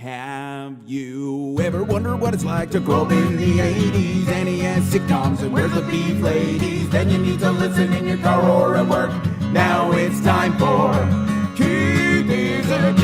Have you ever wondered what it's like to grow up in the 80s? NES sitcoms and where's the beef ladies? Then you need to listen in your car or at work. Now it's time for Keith is a Jerk!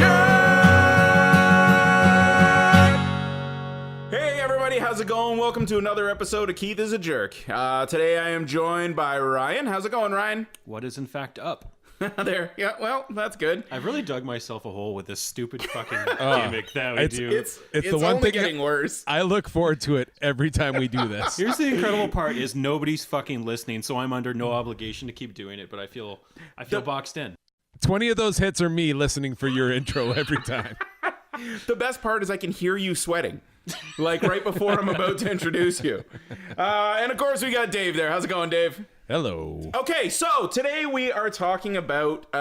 Hey everybody, how's it going? Welcome to another episode of Keith is a Jerk. Today I am joined by Ryan. How's it going, Ryan? What is in fact up? There, yeah, well, that's good. I've really dug myself a hole with this stupid fucking gimmick that we do. It's the one thing getting worse. I look forward to it every time we do this. Here's the incredible part: is nobody's fucking listening, so I'm under no obligation to keep doing it. But I feel boxed in. 20 of those hits are me listening for your intro every time. The best part is I can hear you sweating, like right before I'm about to introduce you. And of course we got Dave there. How's it going, Dave? Hello. Okay, so today we are talking about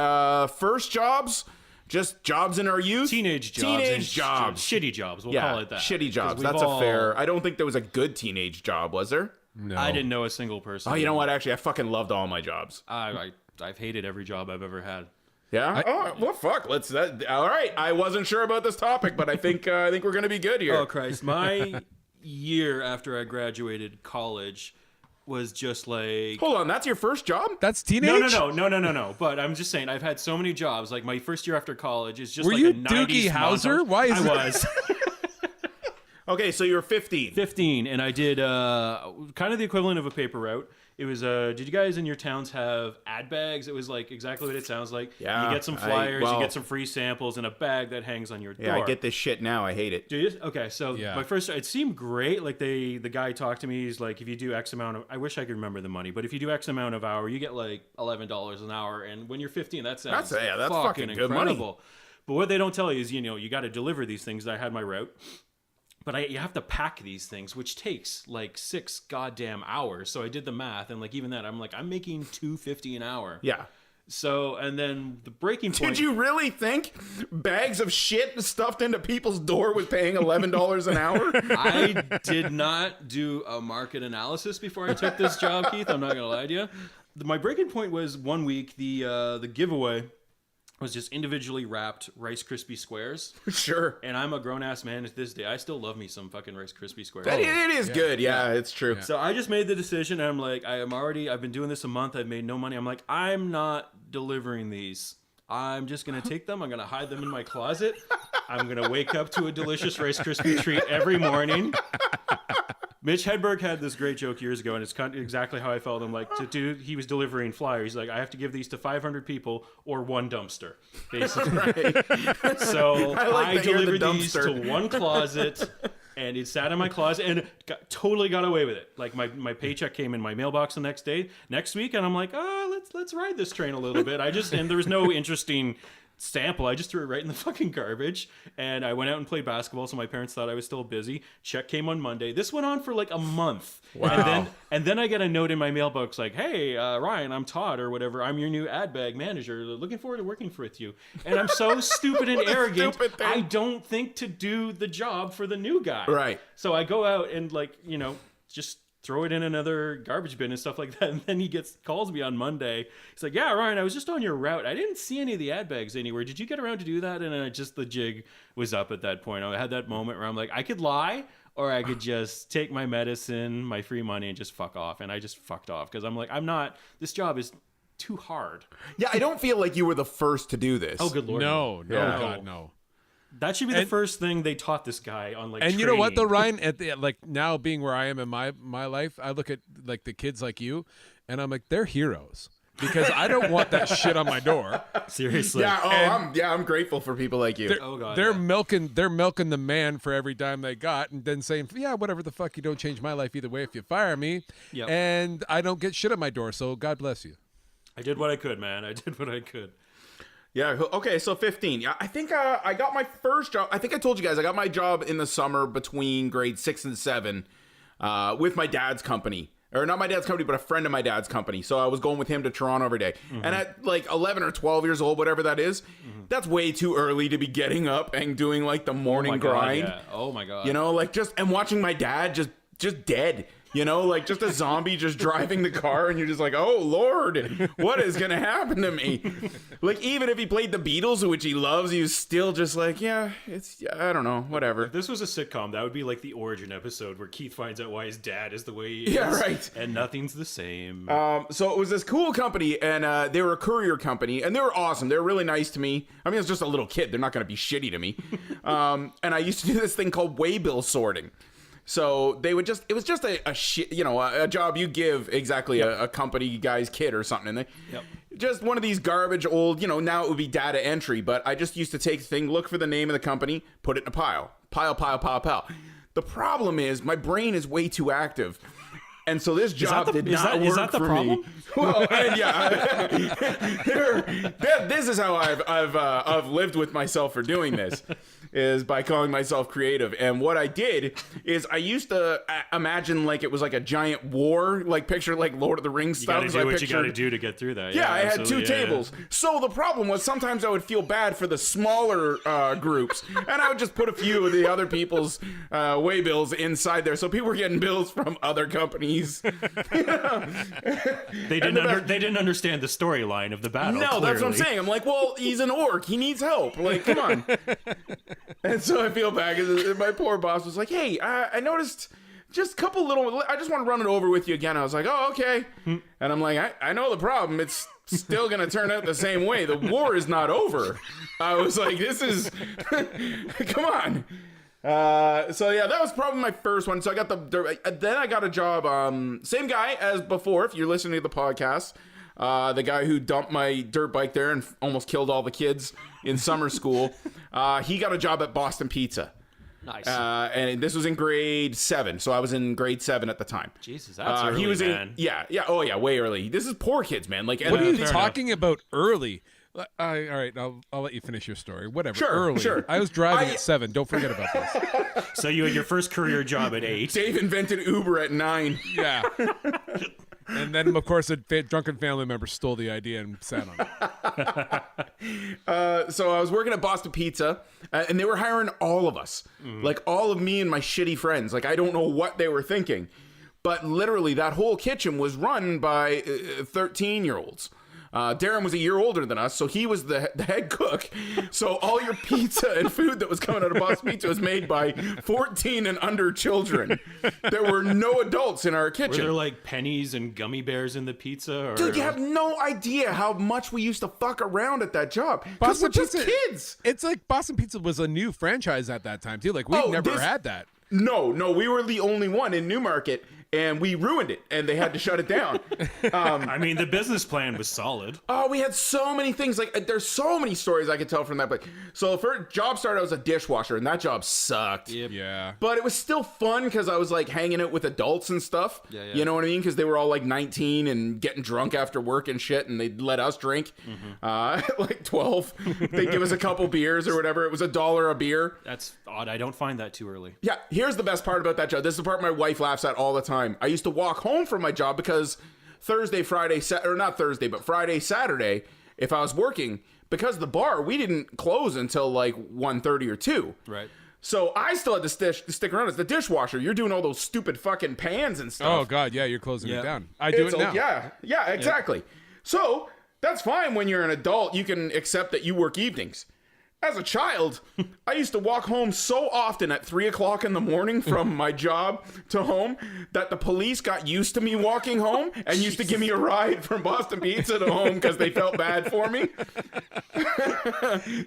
first jobs, just jobs in our youth. Teenage jobs. Shitty jobs. We'll call it that. Shitty jobs. That's a fair. I don't think there was a good teenage job, was there? No. I didn't know a single person. Oh, you know what? Actually, I fucking loved all my jobs. I've hated every job I've ever had. Yeah. Well, fuck. All right. I wasn't sure about this topic, but I think we're gonna be good here. Oh Christ! My year after I graduated college was just like... Hold on, that's your first job? That's teenage? No. But I'm just saying, I've had so many jobs. Like, my first year after college is just Were like you a 90s Doogie Howser? Why is I it? was. Okay, so you're 15. 15, and I did kind of the equivalent of a paper route. It was, did you guys in your towns have ad bags? It was like exactly what it sounds like. Yeah. You get some flyers, you get some free samples, and a bag that hangs on your door. Yeah, I get this shit now. I hate it. Do you? Okay, so my first, it seemed great. Like the guy talked to me. He's like, if you do X amount of, I wish I could remember the money, but if you do X amount of hour, you get like $11 an hour. And when you're 15, that sounds that's fucking good incredible. money. But what they don't tell you is, you got to deliver these things. I had my route. But you have to pack these things, which takes like 6 goddamn hours. So I did the math, and like even that, I'm making $2.50 an hour. Yeah. So, and then the breaking point. Did you really think bags of shit stuffed into people's door was paying $11 an hour? I did not do a market analysis before I took this job, Keith. I'm not gonna lie to you. My breaking point was 1 week. The giveaway was just individually wrapped Rice Krispie squares. Sure. And I'm a grown-ass man at this day. I still love me some fucking Rice Krispie squares. It is good. Yeah, it's true. So I just made the decision. And I'm like, I've been doing this a month. I've made no money. I'm like, I'm not delivering these. I'm just going to take them. I'm going to hide them in my closet. I'm going to wake up to a delicious Rice Krispie treat every morning. Mitch Hedberg had this great joke years ago, and it's kind of exactly how I felt. I'm like, he was delivering flyers. He's like, I have to give these to 500 people or one dumpster, basically. Right. So I delivered the these to one closet, and it sat in my closet, and totally got away with it. Like my paycheck came in my mailbox the next week, and I'm like, let's ride this train a little bit. And there was no interesting sample. I just threw it right in the fucking garbage, and I went out and played basketball, so my parents thought I was still busy. Check came on Monday. This went on for like a month. Wow. And then I get a note in my mailbox like, hey, Ryan, I'm Todd or whatever. I'm your new ad bag manager. Looking forward to working with you. And I'm so stupid and arrogant. I don't think to do the job for the new guy. Right. So I go out and just throw it in another garbage bin and stuff like that. And then he calls me on Monday. He's like, yeah, Ryan, I was just on your route. I didn't see any of the ad bags anywhere. Did you get around to do that? And the jig was up at that point. I had that moment where I'm like, I could lie, or I could just take my medicine, my free money, and just fuck off. And I just fucked off because I'm like, this job is too hard. Yeah, I don't feel like you were the first to do this. Oh, good Lord. No, Yeah. God, no. That should be the first thing they taught this guy on And you know what though, Ryan? Now being where I am in my life, I look at like the kids like you, and I'm like, they're heroes because I don't want that shit on my door. Seriously. Yeah. I'm grateful for people like you. They're milking the man for every dime they got, and then saying, yeah, whatever the fuck, you don't change my life either way if you fire me. Yep. And I don't get shit on my door, so God bless you. I did what I could, man. I did what I could. Yeah. Okay. So 15. Yeah. I think I got my first job. I think I told you guys I got my job in the summer between grade 6 and 7 with my dad's company. Or not my dad's company, but a friend of my dad's company. So I was going with him to Toronto every day. Mm-hmm. And at like 11 or 12 years old, whatever that is, that's way too early to be getting up and doing like the morning grind. Yeah. Oh my God. You know, like and watching my dad just dead. You know, like just a zombie just driving the car, and you're just like, oh Lord, what is gonna happen to me? Like, even if he played the Beatles, which he loves, he was still just like, yeah, I don't know, whatever. If this was a sitcom, that would be like the origin episode where Keith finds out why his dad is the way he is. Yeah, right. And nothing's the same. So it was this cool company, and they were a courier company, and they were awesome. They were really nice to me. I mean, I was just a little kid. They're not going to be shitty to me. And I used to do this thing called waybill sorting. So they would it was just a shit, you know, a job you give exactly a company guy's kid or something. And they, just one of these garbage old, you know, now it would be data entry, but I just used to take the thing, look for the name of the company, put it in a pile. The problem is my brain is way too active. And so this job did not work for me. Well, and yeah, this is how I've lived with myself for doing this, is by calling myself creative. And what I did is I used to imagine like it was like a giant war, like picture like Lord of the Rings stuff. You gotta do what you gotta do to get through that. Yeah, I had two tables. So the problem was sometimes I would feel bad for the smaller groups, and I would just put a few of the other people's waybills inside there, so people were getting bills from other companies. You know? They didn't understand the storyline of the battle. No, clearly. that's what I'm saying. I'm like, well, he's an orc. He needs help. Like, come on. And so I feel bad because my poor boss was like, hey, I noticed just a couple little, I just want to run it over with you again. I was like, oh, okay. And I'm like, I know the problem. It's still going to turn out the same way. The war is not over. I was like, this is, come on. So yeah, that was probably my first one. So I got then I got a job, same guy as before, if you're listening to the podcast, the guy who dumped my dirt bike there and almost killed all the kids in summer school. He got a job at Boston Pizza. Nice. And this was in grade 7. So I was in grade 7 at the time. Jesus, that's early, he was man. Oh yeah, way early. This is poor kids, man. Like, what are you talking about early? All right, I'll let you finish your story. Whatever. Sure. I was driving at 7. Don't forget about this. So you had your first career job at 8. Dave invented Uber at 9. Yeah. And then, of course, a drunken family member stole the idea and sat on it. So I was working at Boston Pizza, and they were hiring all of us. Like, all of me and my shitty friends. Like, I don't know what they were thinking. But literally, that whole kitchen was run by 13-year-olds. Darren was a year older than us, so he was the head cook. So all your pizza and food that was coming out of Boston Pizza was made by 14 and under children. There were no adults in our kitchen. Were there like pennies and gummy bears in the pizza? Or... Dude, you have no idea how much we used to fuck around at that job. Because we're just kids. It's like Boston Pizza was a new franchise at that time, too. Like, we never had that. No, we were the only one in Newmarket, and we ruined it, and they had to shut it down. I mean, the business plan was solid. Oh, we had so many things. Like, there's so many stories I could tell from that place. So, the first job started, I was a dishwasher, and that job sucked. Yep. Yeah. But it was still fun because I was, like, hanging out with adults and stuff. Yeah. You know what I mean? Because they were all, like, 19 and getting drunk after work and shit, and they'd let us drink. Like, 12. They'd give us a couple beers or whatever. It was $1 a beer. That's odd. I don't find that too early. Yeah. Here's the best part about that job. This is the part my wife laughs at all the time. I used to walk home from my job because Friday, Saturday, if I was working, because the bar, we didn't close until like 1:30 or 2. Right. So I still had to stick around as the dishwasher. You're doing all those stupid fucking pans and stuff. Oh, God, yeah, you're closing it down. I do it now. Yeah, exactly. Yep. So that's fine when you're an adult. You can accept that you work evenings. As a child, I used to walk home so often at 3 o'clock in the morning from my job to home that the police got used to me walking home and used to give me a ride from Boston Pizza to home because they felt bad for me.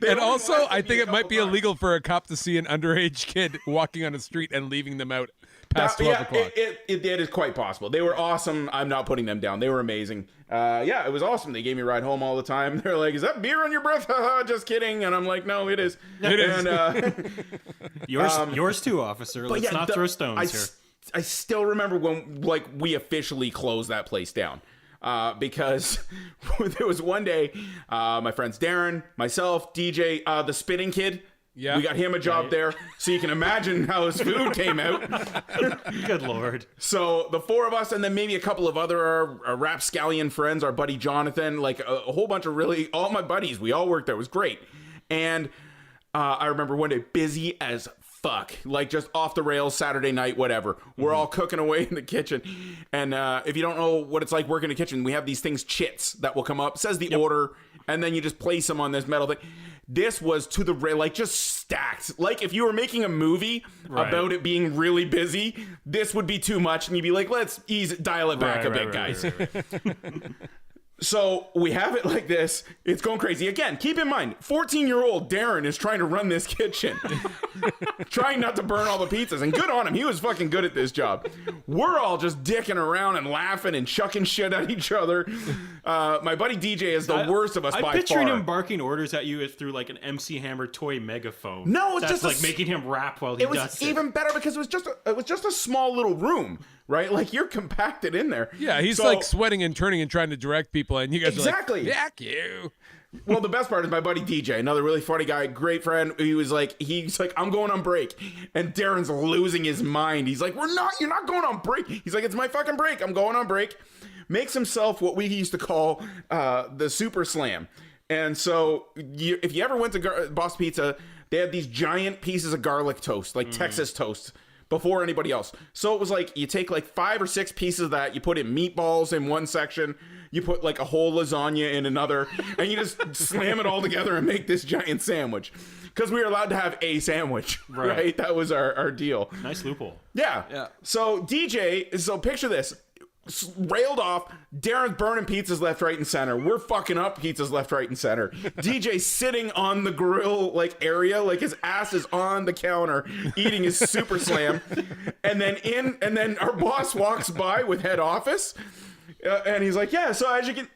And also, I think it might be illegal for a cop to see an underage kid walking on the street and leaving them out past 12 o'clock. It is quite possible. They were awesome. I'm not putting them down. They were amazing. It was awesome. They gave me a ride home all the time. They're like, is that beer on your breath? Just kidding. And I'm like, no, it is. It is. And, yours too, offer. Let's not throw stones here. I still remember when we officially closed that place down. Because there was one day, my friends Darren, myself, DJ, the spitting kid. Yeah, we got him a job there, so you can imagine how his food came out. Good Lord. So the 4 of us, and then maybe a couple of other rapscallion friends, our buddy Jonathan, like a whole bunch of all my buddies, we all worked there. It was great. And I remember one day, busy as fuck, like just off the rails, Saturday night, whatever. We're all cooking away in the kitchen. And if you don't know what it's like working in the kitchen, we have these things, chits, that will come up, says the order, and then you just place them on this metal thing. This was to the rail, like just stacked. Like if you were making a movie about it being really busy, this would be too much. And you'd be like, let's dial it back a bit, guys. So we have it like this. It's going crazy. Again, keep in mind, 14-year-old Darren is trying to run this kitchen. Trying not to burn all the pizzas. And good on him. He was fucking good at this job. We're all just dicking around and laughing and chucking shit at each other. My buddy DJ is the worst of us by far. I'm picturing him barking orders at you through like an MC Hammer toy megaphone. No, it's that's just like making him rap while he does it. It was even better because it was just a small little room. Right? Like you're compacted in there. Yeah, he's like sweating and turning and trying to direct people, and you guys are like, "Fuck you." Well, the best part is my buddy DJ, another really funny guy, great friend. He's like, I'm going on break, and Darren's losing his mind. He's like, you're not going on break. He's like, it's my fucking break. I'm going on break. Makes himself what we used to call the super slam. And so if you ever went to Boss Pizza, they had these giant pieces of garlic toast, like Texas toast, before anybody else. So it was like you take like 5 or 6 pieces of that, you put in meatballs in one section, you put like a whole lasagna in another, and you just slam it all together and make this giant sandwich. Because we were allowed to have a sandwich, right? That was our deal. Nice loophole. Yeah. So DJ, so picture this. Railed off, Darren's burning pizzas left, right, and center. We're fucking up pizzas left, right, and center. DJ sitting on the grill like area, like his ass is on the counter, eating his super slam. And then our boss walks by with head office, and he's like, "Yeah, so as you can."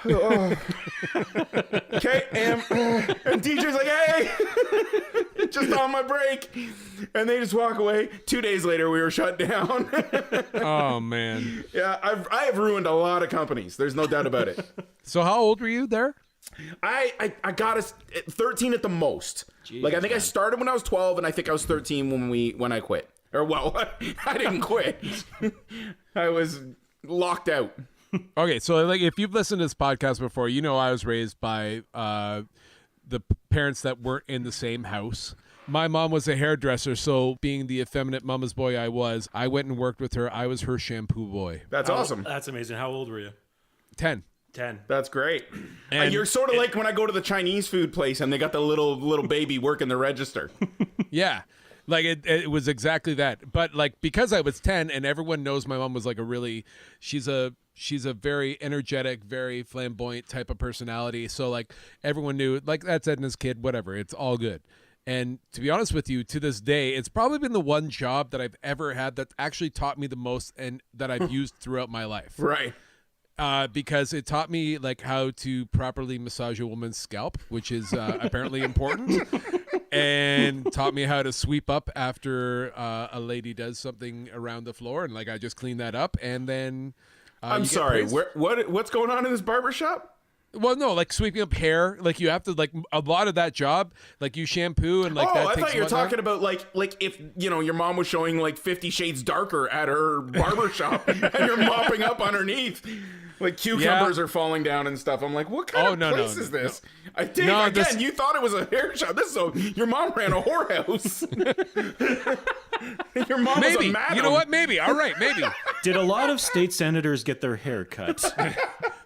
Okay, and DJ's like, "Hey, just on my break," and they just walk away. 2 days later, we were shut down. Oh man. Yeah, I have ruined a lot of companies. There's no doubt about it. So how old were you there? I got us 13 at the most. Jeez, like I think I started when I was 12, and I think I was 13 when I quit. Or well, I didn't quit. I was locked out. Okay, so like if you've listened to this podcast before, you know I was raised by the parents that weren't in the same house. My mom was a hairdresser, so being the effeminate mama's boy I went and worked with her. I was her shampoo boy. That's awesome. That's amazing. How old were you? 10. 10. That's great. And you're sort of like when I go to the Chinese food place and they got the little baby working the register. Yeah. Like it was exactly that. But like because I was 10 and everyone knows my mom was like she's a very energetic, very flamboyant type of personality. So like everyone knew like that's Edna's kid, whatever. It's all good. And to be honest with you, to this day, it's probably been the one job that I've ever had that actually taught me the most and that I've used throughout my life. Right. Because it taught me like how to properly massage a woman's scalp, which is apparently important, and taught me how to sweep up after a lady does something around the floor, and like I just clean that up, and then I'm sorry, what's going on in this barbershop? Well, no, like sweeping up hair, like you have to like a lot of that job, like you shampoo and like that. I takes thought you were a lot talking about like if your mom was showing like 50 Shades Darker at her barbershop and you're mopping up underneath. Like cucumbers are falling down and stuff. I'm like, what kind of place is this? You thought it was a hair shop. Your mom ran a whorehouse. Your mom was a madam. You know what? Maybe. All right, maybe. Did a lot of state senators get their hair cut?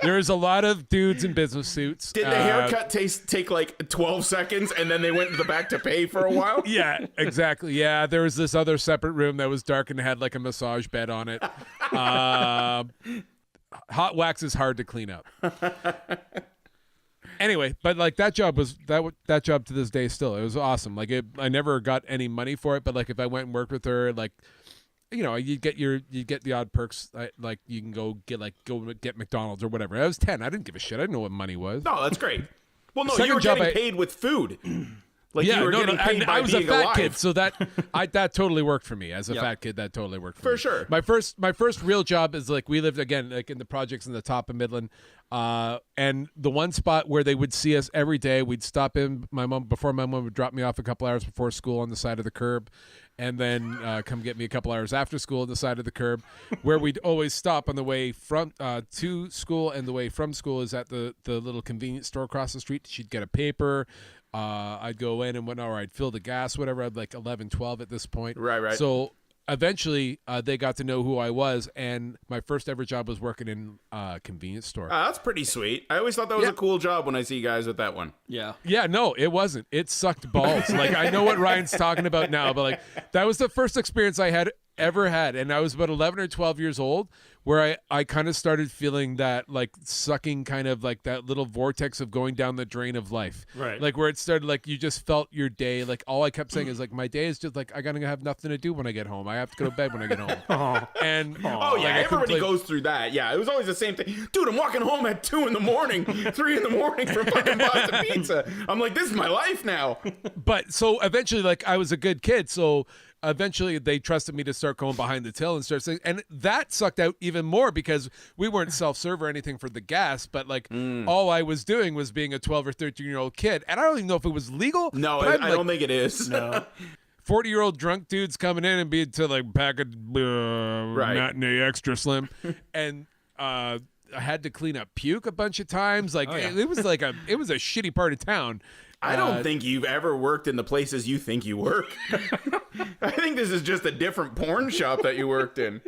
There's a lot of dudes in business suits. Did the haircut take like 12 seconds and then they went to the back to pay for a while? Yeah, exactly. Yeah, there was this other separate room that was dark and had like a massage bed on it. Hot wax is hard to clean up. Anyway, but like that job was that job to this day still it was awesome. Like I never got any money for it, but like if I went and worked with her, like you get the odd perks. Like you can go get McDonald's or whatever. I was 10. I didn't give a shit. I didn't know what money was. No, that's great. Well, no, Second you were job getting paid with food. Like yeah, you were getting paid by I was a being fat alive. kid, so that totally worked for me. As a fat kid, that totally worked for me. For sure. My first real job is like we lived again like in the projects in the top of Midland, and the one spot where they would see us every day, we'd stop in. Before my mom would drop me off a couple hours before school on the side of the curb, and then come get me a couple hours after school on the side of the curb, where we'd always stop on the way from to school, and the way from school is at the little convenience store across the street. She'd get a paper, I'd go in and whatnot, or I'd fill the gas, whatever. I'd like 11, 12 at this point. Right. So eventually they got to know who I was, and my first ever job was working in a convenience store. That's pretty sweet. I always thought that was a cool job when I see guys with that one. Yeah. Yeah, no, it wasn't. It sucked balls. Like, I know what Ryan's talking about now, but like that was the first experience I had ever had, and I was about 11 or 12 years old, where I kind of started feeling that like sucking, kind of like that little vortex of going down the drain of life. Right. Like where it started, like you just felt your day, like all I kept saying is like, my day is just like, I gotta have nothing to do when I get home. I have to go to bed when I get home. And Oh yeah, like, everybody goes through that. Yeah, it was always the same thing. Dude, I'm walking home at 2 in the morning, 3 in the morning for fucking pasta pizza. I'm like, this is my life now. But so eventually, like, I was a good kid, so eventually they trusted me to start going behind the till and start saying, and that sucked out even more because we weren't self-serve or anything for the gas, but like all I was doing was being a 12 or 13-year-old kid, and I don't even know if it was legal. No, but I don't think it is. No. 40-year-old drunk dudes coming in and being to like pack a matinee extra slim, and I had to clean up puke a bunch of times. Like it was like it was a shitty part of town. I don't think you've ever worked in the places you think you work. I think this is just a different porn shop that you worked in.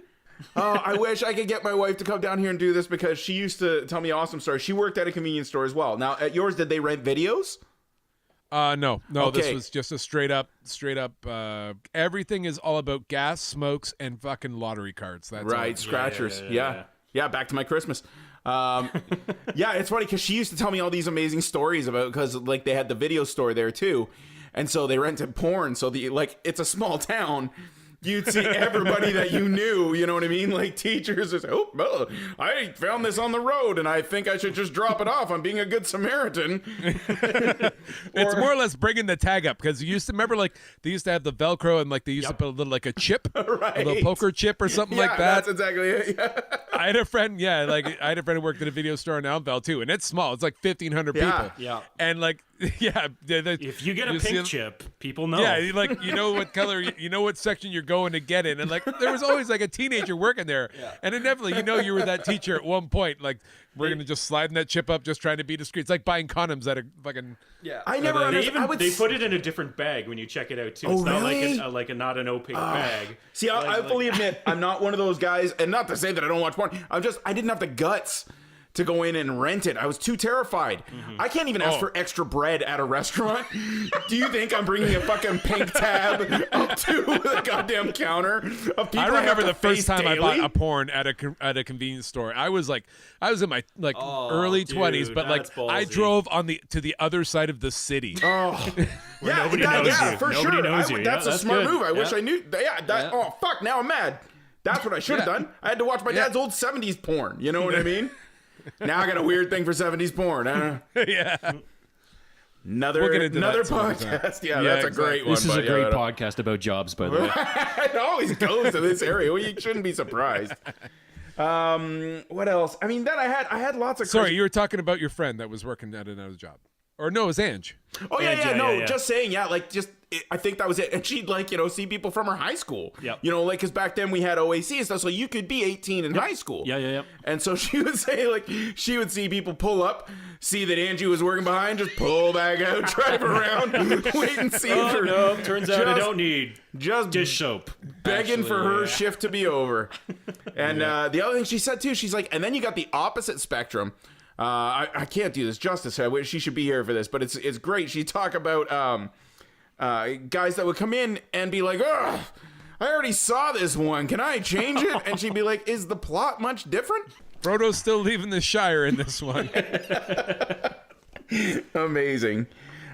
I wish I could get my wife to come down here and do this because she used to tell me awesome stories. She worked at a convenience store as well. Now, at yours, did they rent videos? No, Okay. This was just a straight up. Everything is all about gas, smokes, and fucking lottery cards. That's Right, all. scratchers. Yeah, back to my Christmas. Yeah, it's funny because she used to tell me all these amazing stories about, because like they had the video store there too, and so they rented porn. So it's a small town. You'd see everybody that you knew, you know what I mean? Like teachers would say, oh, well, I found this on the road and I think I should just drop it off. I'm being a good Samaritan. It's more or less bringing the tag up, because you used to remember, like, they used to have the Velcro and like they used to put a little, like, a chip, Right. a little poker chip or something Yeah, like that. that's exactly it. Yeah. I had a friend who worked at a video store in Elmville too, and it's small. It's like 1,500 Yeah. people. Yeah. And like, If you get a pink chip, people know. Yeah, you know what color, you know what section you're going to get in, and like there was always like a teenager working there, and inevitably, you were that teacher at one point. Like, we're gonna just slide that chip up, just trying to be discreet. It's like buying condoms at a fucking. Yeah, I never understood. They put it in a different bag when you check it out too. It's not like a not an opaque bag. See, I fully admit I'm not one of those guys, and not to say that I don't watch porn. I didn't have the guts to go in and rent it. I was too terrified. I can't even ask for extra bread at a restaurant. Do you think I'm bringing a fucking pink tab up to the goddamn counter of people? I remember the first time daily? I bought a porn at a convenience store. I was in my early 20s, but like that's ballsy. I drove to the other side of the city. Oh, yeah, nobody knows you. for Nobody sure. knows you. That's Yeah, a that's smart good. move. I wish Yeah. I knew. Oh fuck! Now I'm mad. That's what I should have done. I had to watch my dad's old 70s porn. You know what I mean? Now I got a weird thing for 70s porn. Yeah. Another We'll get into that some other time. podcast. Yeah, that's a great one. This is a but, great yeah, podcast about jobs, by the way. It always goes to this area. Well, you shouldn't be surprised. What else? I mean, then I had lots of. Sorry, you were talking about your friend that was working at another job. Or no, it was Ange. Oh yeah, Yeah, no, yeah. just saying, yeah, like I think that was it. And she'd see people from her high school. Yep. Because back then we had OAC and stuff, so you could be 18 in high school. Yeah. And so she would say, she would see people pull up, see that Angie was working behind, just pull back out, drive around, wait and see if her. No, turns out I don't need just dish soap. begging for her yeah. shift to be over. And the other thing she said too, she's like, and then you got the opposite spectrum. I can't do this justice. I wish she should be here for this, but it's great. She talk about guys that would come in and be like, "Ugh, I already saw this one. Can I change it?" And she'd be like, "Is the plot much different?" Frodo's still leaving the Shire in this one. Amazing.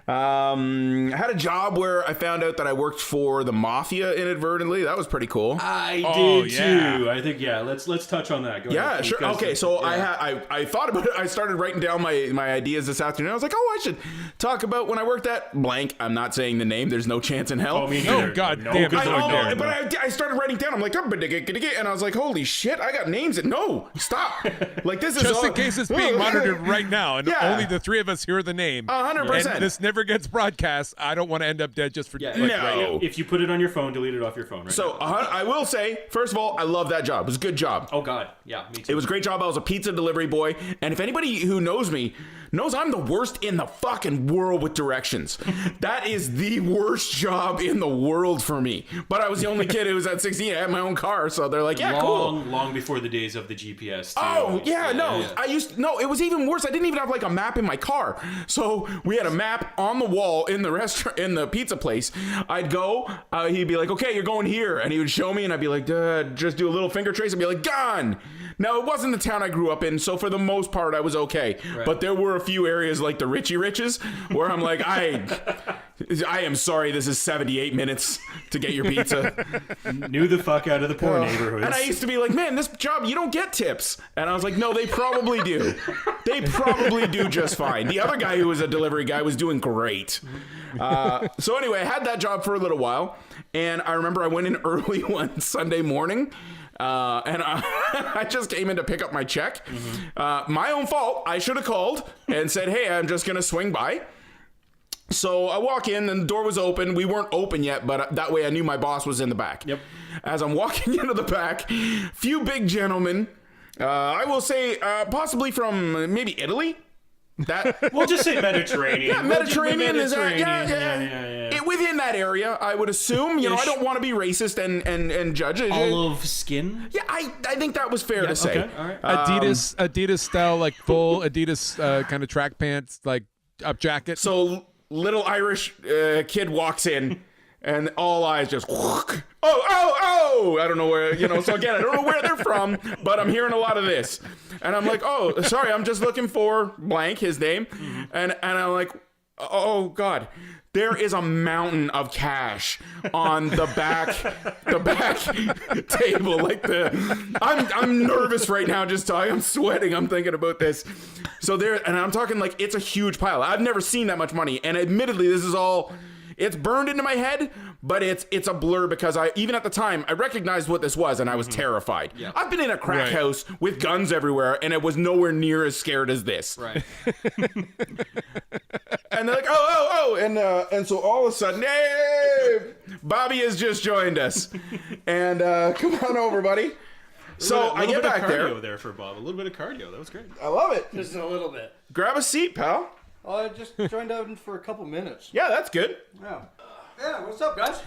I had a job where I found out that I worked for the mafia inadvertently. That was pretty cool. I Oh, did yeah. too. I think let's touch on that. Go Yeah, ahead. sure. Because, Okay, so yeah. I thought about it. I started writing down my ideas this afternoon. I was like, I should talk about when I worked at blank. I'm not saying the name. There's no chance in hell. Oh, me No, neither. God No, damn it. good I Lord, know, no. But I started writing down. I'm like, and I was like, holy shit, I got names. No, stop. Like this is Just all, in case it's being monitored right now, and Yeah. only the three of us hear the name. 100%. And this never gets broadcast. I don't want to end up dead just for Yeah, No. right. If you put it on your phone, delete it off your phone. Right. So I will say, first of all, I love that job. It was a good job. Oh God, yeah, me too. It was a great job. I was a pizza delivery boy, and if anybody who knows me knows I'm the worst in the fucking world with directions. That is the worst job in the world for me. But I was the only kid who was at 16. I had my own car, so they're like, yeah, cool. Long before the days of the GPS, too. Oh, yeah, it was even worse. I didn't even have like a map in my car. So we had a map on the wall in the restaurant, in the pizza place. I'd go, he'd be like, okay, you're going here. And he would show me, and I'd be like, just do a little finger trace and be like, gone. Now, it wasn't the town I grew up in, so for the most part, I was okay. Right. But there were a few areas like the Richie Riches where I'm like, I am sorry, this is 78 minutes to get your pizza. Knew the fuck out of the poor neighborhoods. And I used to be like, man, this job, you don't get tips. And I was like, no, they probably do. They probably do just fine. The other guy who was a delivery guy was doing great. So anyway, I had that job for a little while. And I remember I went in early one Sunday morning. And I just came in to pick up my check. My own fault. I should have called and said, hey, I'm just going to swing by. So I walk in and the door was open. We weren't open yet, but that way I knew my boss was in the back. Yep. As I'm walking into the back, few big gentlemen, I will say possibly from maybe Italy. That we'll just say Mediterranean. Yeah, Mediterranean is yeah. Within that area, I would assume. You know, I don't want to be racist and judge it. Olive skin. Yeah, I think that was fair to say. Okay, all right. Adidas style, like full Adidas kind of track pants, like up jacket. So little Irish kid walks in. And all eyes just, oh, I don't know where, so again, I don't know where they're from, but I'm hearing a lot of this. And I'm like, oh, sorry, I'm just looking for blank, his name. And I'm like, oh, God. There is a mountain of cash on the back table. Like I'm nervous right now just talking. I'm sweating. I'm thinking about this. So there, and I'm talking like it's a huge pile. I've never seen that much money. And admittedly, this is all... It's burned into my head, but it's a blur because even at the time, I recognized what this was and I was terrified. Yeah. I've been in a crack house with guns everywhere and it was nowhere near as scared as this. Right. And they're like, oh, and so all of a sudden, hey, Bobby has just joined us. And come on over, buddy. So I get back there for Bob. A little bit of cardio. That was great. I love it. Just a little bit. Grab a seat, pal. I just joined out for a couple minutes. Yeah, that's good. Yeah, what's up, guys?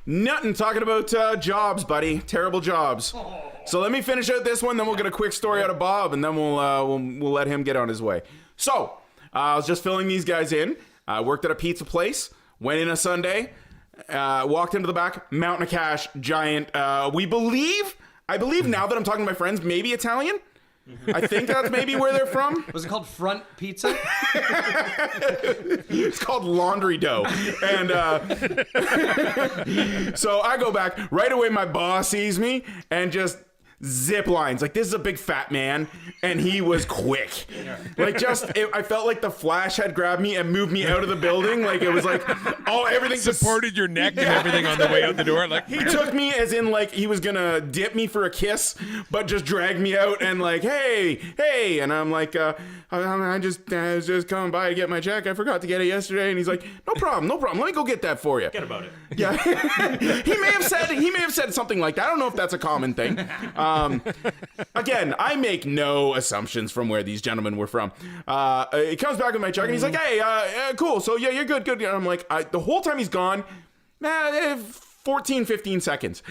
Nothing. Talking about jobs, buddy. Terrible jobs. Oh. So let me finish out this one, then we'll get a quick story out of Bob, and then we'll let him get on his way. So I was just filling these guys in. I worked at a pizza place. Went in a Sunday. Walked into the back. Mountain of cash. Giant. I believe now that I'm talking to my friends, maybe Italian. I think that's maybe where they're from. Was it called front pizza? It's called laundry dough. And so I go back. Right away, my boss sees me and just zip lines. Like, this is a big fat man. And he was quick. Like, I felt like the Flash had grabbed me and moved me out of the building. Like, it was like, everything supported your neck and everything on the way out the door. Like, he took me as in, like, he was gonna dip me for a kiss, but just dragged me out and like, hey. And I'm like, I was just coming by to get my check. I forgot to get it yesterday. And he's like, no problem. Let me go get that for you. Forget about it. Yeah. He may have said something like that. I don't know if that's a common thing. Again, I make no assumptions from where these gentlemen were from. He comes back with my check and he's like, hey, cool. So yeah, you're good. And I'm like, the whole time he's gone, 14, 15 seconds.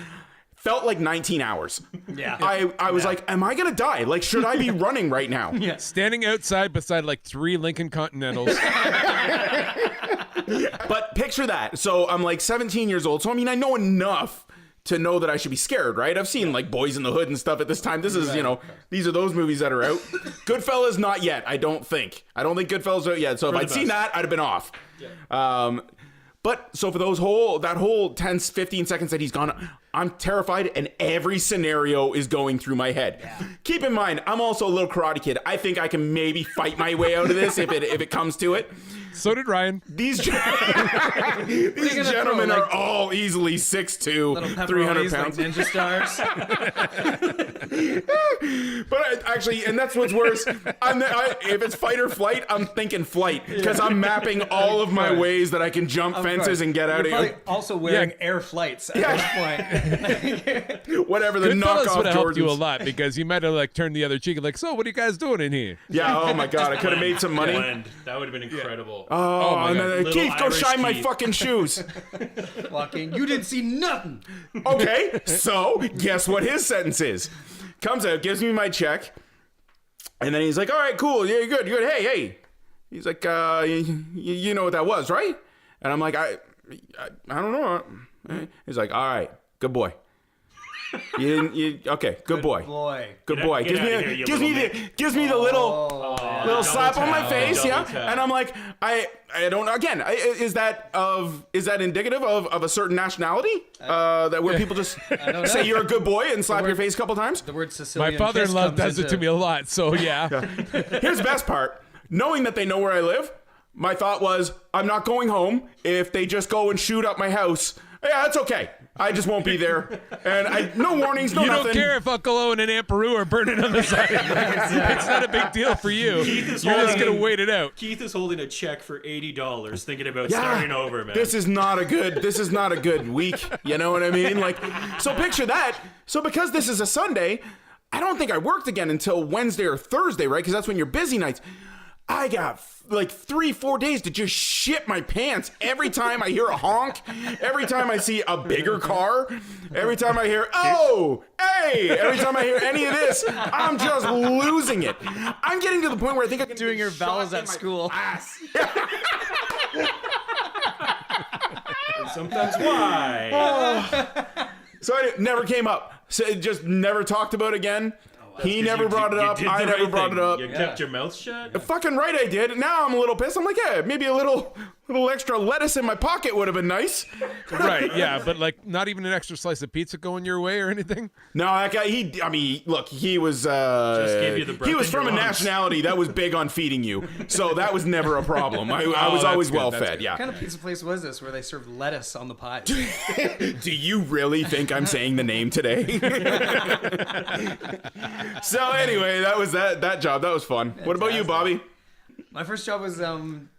Felt like 19 hours. Yeah. I was like, am I going to die? Like, should I be running right now? Yeah. Standing outside beside like 3 Lincoln Continentals. But picture that. So I'm like 17 years old. So I mean, I know enough to know that I should be scared, right? I've seen like Boys in the Hood and stuff at this time. This is, these are those movies that are out. Goodfellas, not yet, I don't think. Goodfellas are out yet. So if I'd seen that, I'd have been off. Yeah. But so for that whole 10, 15 seconds that he's gone, I'm terrified and every scenario is going through my head. Yeah. Keep in mind, I'm also a little Karate Kid. I think I can maybe fight my way out of this if it comes to it. So did Ryan. These gonna gentlemen throw, are like, all easily 6'2", Little 300 pepperonis, pounds. like ninja stars. But actually, and that's what's worse. If it's fight or flight, I'm thinking flight because I'm mapping all of my ways that I can jump fences and get out You're of probably here. also wearing air flights at this point. Whatever the Goodfellas knockoff would have helped you a Jordans. lot because you might have like turned the other cheek and like, so what are you guys doing in here? Yeah. Oh my God, I could have made some money. Blend. That would have been incredible. Oh, my and God. then, Little Keith, go Irish shine my Keith. fucking shoes. Walking. You didn't see nothing. Okay, so guess what his sentence is? Comes out, gives me my check, and then he's like, "All right, cool, yeah, you're good, you're good. Hey." He's like, you know what that was, right?" And I'm like, I don't know. He's like, "All right, good boy. Okay, good boy. Boy. Good boy." Get outta here, you little Gives me the little slap on my face, yeah. And I'm like, I don't. Again, is that indicative of a certain nationality? That where people just say you're a good boy and slap your face a couple times. The word Sicilian My father-in-law kiss does comes it to into- me a lot, so yeah. Here's the best part: knowing that they know where I live. My thought was, I'm not going home if they just go and shoot up my house. Yeah, that's okay. I just won't be there. And no warnings, no You nothing. don't care if Uncle Owen and Aunt Peru are burning on the side. It's not a big deal for you. Keith is You're just holding- gonna wait it out. Keith is holding a check for $80, thinking about starting over, man. This is not a good week. You know what I mean? Like, so picture that. So because this is a Sunday, I don't think I worked again until Wednesday or Thursday, right? Because that's when you're busy nights. I got like 3-4 days to just shit my pants every time I hear a honk, every time I see a bigger car, every time I hear, oh, hey, every time I hear any of this, I'm just losing it. I'm getting to the point where I think I can Doing your shot vowels in at my school. ass. And sometimes why? So it never came up. So it just never talked about it again. He never brought it up. I never brought it up. You kept your mouth shut? Fucking right I did. Now I'm a little pissed. I'm like, yeah, maybe a little extra lettuce in my pocket would have been nice. Right, yeah, but like not even an extra slice of pizza going your way or anything? No, that guy, look, he was, gave you the breath he was in from a your lungs. nationality that was big on feeding you. So that was never a problem. I was that's always good, well that's fed, good. yeah. What kind of pizza place was this where they served lettuce on the pies? Do you really think I'm saying the name today? So anyway, that was that job. That was fun. What about you, Bobby? My first job was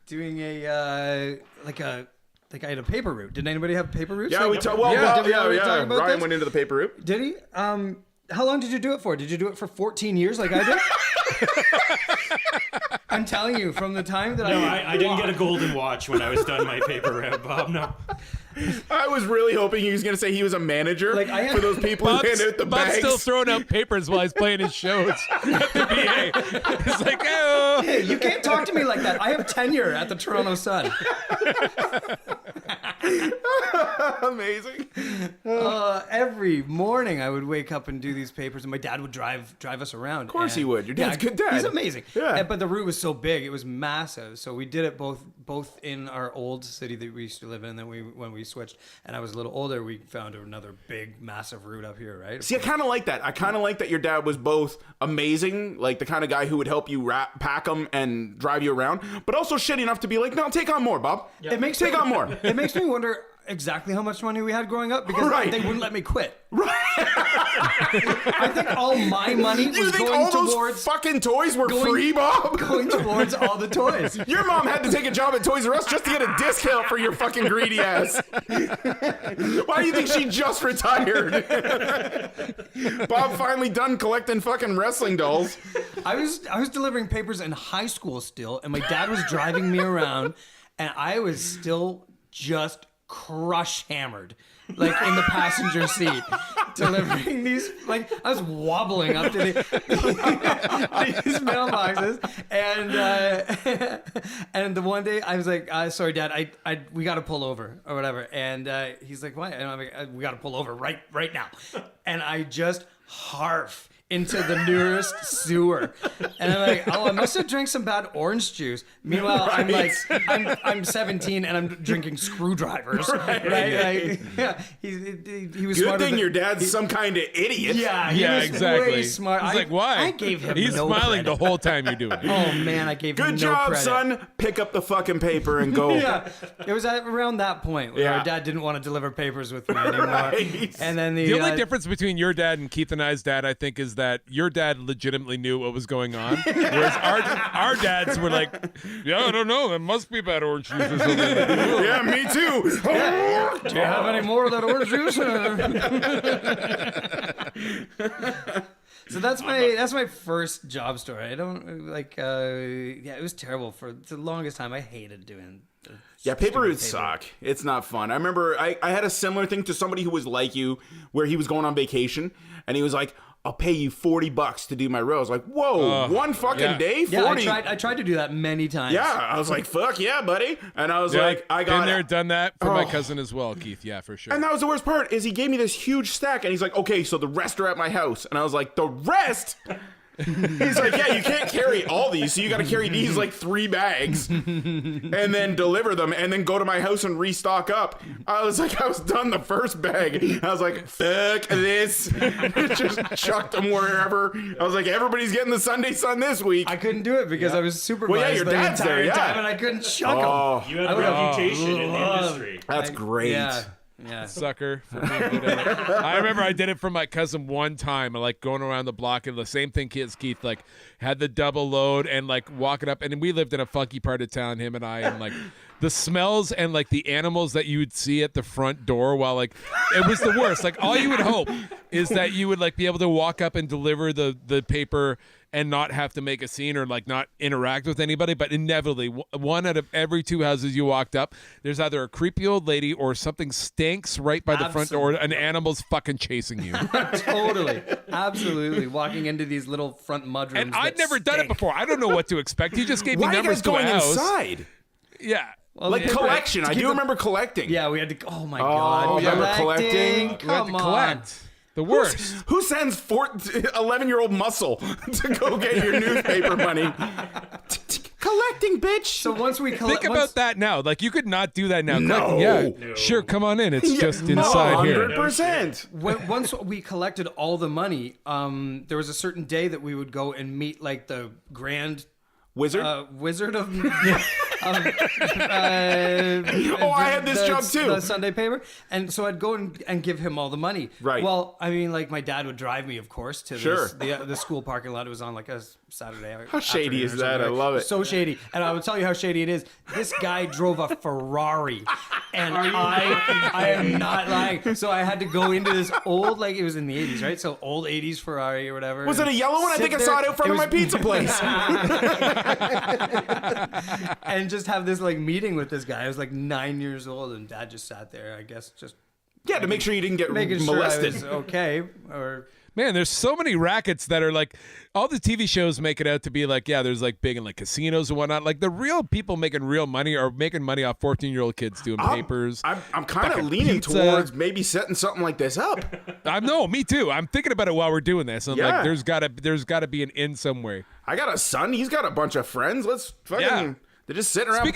doing a like I had a paper route. Did anybody have paper routes? Yeah, Like- we talked. Well, Yeah, yeah, did we already talk about Ryan this? went into the paper route. Did he? How long did you do it for? Did you do it for 14 years like I did? I'm telling you, from the time that No, I didn't get a golden watch when I was done my paper route, Bob. No. I was really hoping he was going to say he was a manager Like, I am- for those people who hand out the Bob's bags. still throwing out papers while he's playing his shows at the VA. It's like, oh. Hey, you can't talk to me like that. I have tenure at the Toronto Sun. Amazing. Every morning I would wake up and do these papers, and my dad would drive us around. Of course he would. Your dad's a good dad. He's amazing. Yeah. But the route was so big; it was massive. So we did it both in our old city that we used to live in. And then when we switched, and I was a little older, we found another big, massive route up here. Right? See, I kind of like that. I kind of like that your dad was both amazing, like the kind of guy who would help you pack them and drive you around, but also shitty enough to be like, no, take on more, Bob. It makes Take on more. It makes me wonder exactly how much money we had growing up because Right. they wouldn't let me quit. Right. I think all my money You was think going all those towards fucking toys were going- free, Bob? going towards all the toys. Your mom had to take a job at Toys R Us just to get a discount for your fucking greedy ass. Why do you think she just retired? Bob finally done collecting fucking wrestling dolls. I was delivering papers in high school still, and my dad was driving me around, and I was still just crush hammered, like in the passenger seat, delivering these. Like I was wobbling up to these mailboxes, and the one day I was like, "Sorry, Dad, we got to pull over or whatever," and he's like, "What?" And I'm like, "We got to pull over right now," and I just harf into the nearest sewer. And I'm like, oh, I must have drank some bad orange juice. Meanwhile, I'm like, I'm 17 and I'm drinking screwdrivers. Right? Like, yeah, he was Good smarter thing than- your dad's some kind of idiot. Yeah, he was exactly. way smart. He's like, why? I gave him He's no smiling credit. the whole time you're doing it. Oh man, I gave him Good no job, credit. son. Pick up the fucking paper and go. Yeah, it was around that point where Yeah. our dad didn't want to deliver papers with me anymore. Right. And then The only difference between your dad and Keith and I's dad, I think, is that your dad legitimately knew what was going on, whereas our dads were like, "Yeah, I don't know. That must be bad orange juice or something." Yeah, me too. Do you have any more of that orange juice? So that's my first job story. I don't like. Yeah, it was terrible for the longest time. I hated doing. Yeah, paper stupid routes suck. It's not fun. I remember I had a similar thing to somebody who was like you, where he was going on vacation and he was like, I'll pay you $40 to do my row. I was like, whoa, one fucking yeah. day? 40? Yeah, I tried to do that many times. Yeah, I was like, fuck yeah, buddy. And I was Yeah, like, I got been there, it. done that for my Oh. cousin as well, Keith. Yeah, for sure. And that was the worst part, is he gave me this huge stack and he's like, okay, so the rest are at my house. And I was like, the rest? He's like, yeah, you can't carry all these, so you got to carry these like 3 bags and then deliver them and then go to my house and restock up. I was like, I was done the first bag. I was like, fuck this. Just chucked them wherever. I was like, everybody's getting the Sunday Sun this week. I couldn't do it because I was supervised Well, yeah, your the dad's entire there, yeah. time, and I couldn't chuck Oh, You have I a would've reputation in the loved- industry. that's great. Yeah. Sucker. For being good at it. I remember I did it for my cousin one time, like going around the block, and the same thing as Keith, like had the double load and like walking up, and we lived in a funky part of town, him and I, and like the smells and like the animals that you would see at the front door while like it was the worst. Like all you would hope is that you would like be able to walk up and deliver the paper and not have to make a scene or like not interact with anybody, but inevitably one out of every 2 houses you walked up, there's either a creepy old lady or something stinks right by the front door. An animal's fucking chasing you. Totally. Absolutely. Walking into these little front mudrooms. And I'd that never done it stink. before. I don't know what to expect. He just gave me Why are you numbers guys to a going house. inside? Yeah. Well, Like yeah, collection. to I keep do the- remember collecting. Yeah, we had to. Oh my god. remember collecting? We had Come to on. collect. The worst. Who sends 11-year-old muscle to go get your newspaper money? Collecting, bitch. So once we Think about that now. Like you could not do that now. No. Yeah. No. Sure, come on in. It's just No, inside here. 100%. Once we collected all the money, there was a certain day that we would go and meet like the grand Wizard? wizard of. Oh, I had this job too. The Sunday paper, and so I'd go and give him all the money. Right. Well, I mean, like my dad would drive me, of course, to Sure. the school parking lot. It was on like a Saturday. How shady afternoon is or that? something. I love it. So shady, and I will tell you how shady it is. This guy drove a Ferrari, and I am not lying. So I had to go into this old, like it was in the 80s, right? So old 80s Ferrari or whatever. Was it a yellow one? I Sit think I there. saw it out front of was- my pizza place. and just have this like meeting with this guy. I was like 9 years old, and Dad just sat there. I guess just Yeah, to make sure you didn't get making sure I molested. was okay. Or Man, there's so many rackets that are like all the TV shows make it out to be like, yeah, there's like big in like casinos and whatnot. Like the real people making real money are making money off 14-year-old kids doing papers. I'm kind of fucking leaning pizza. towards maybe setting something like this up. No, me too. I'm thinking about it while we're doing this. I'm Yeah. like, there's gotta be an in somewhere. I got a son. He's got a bunch of friends. Let's fucking. Yeah. They're just sitting around.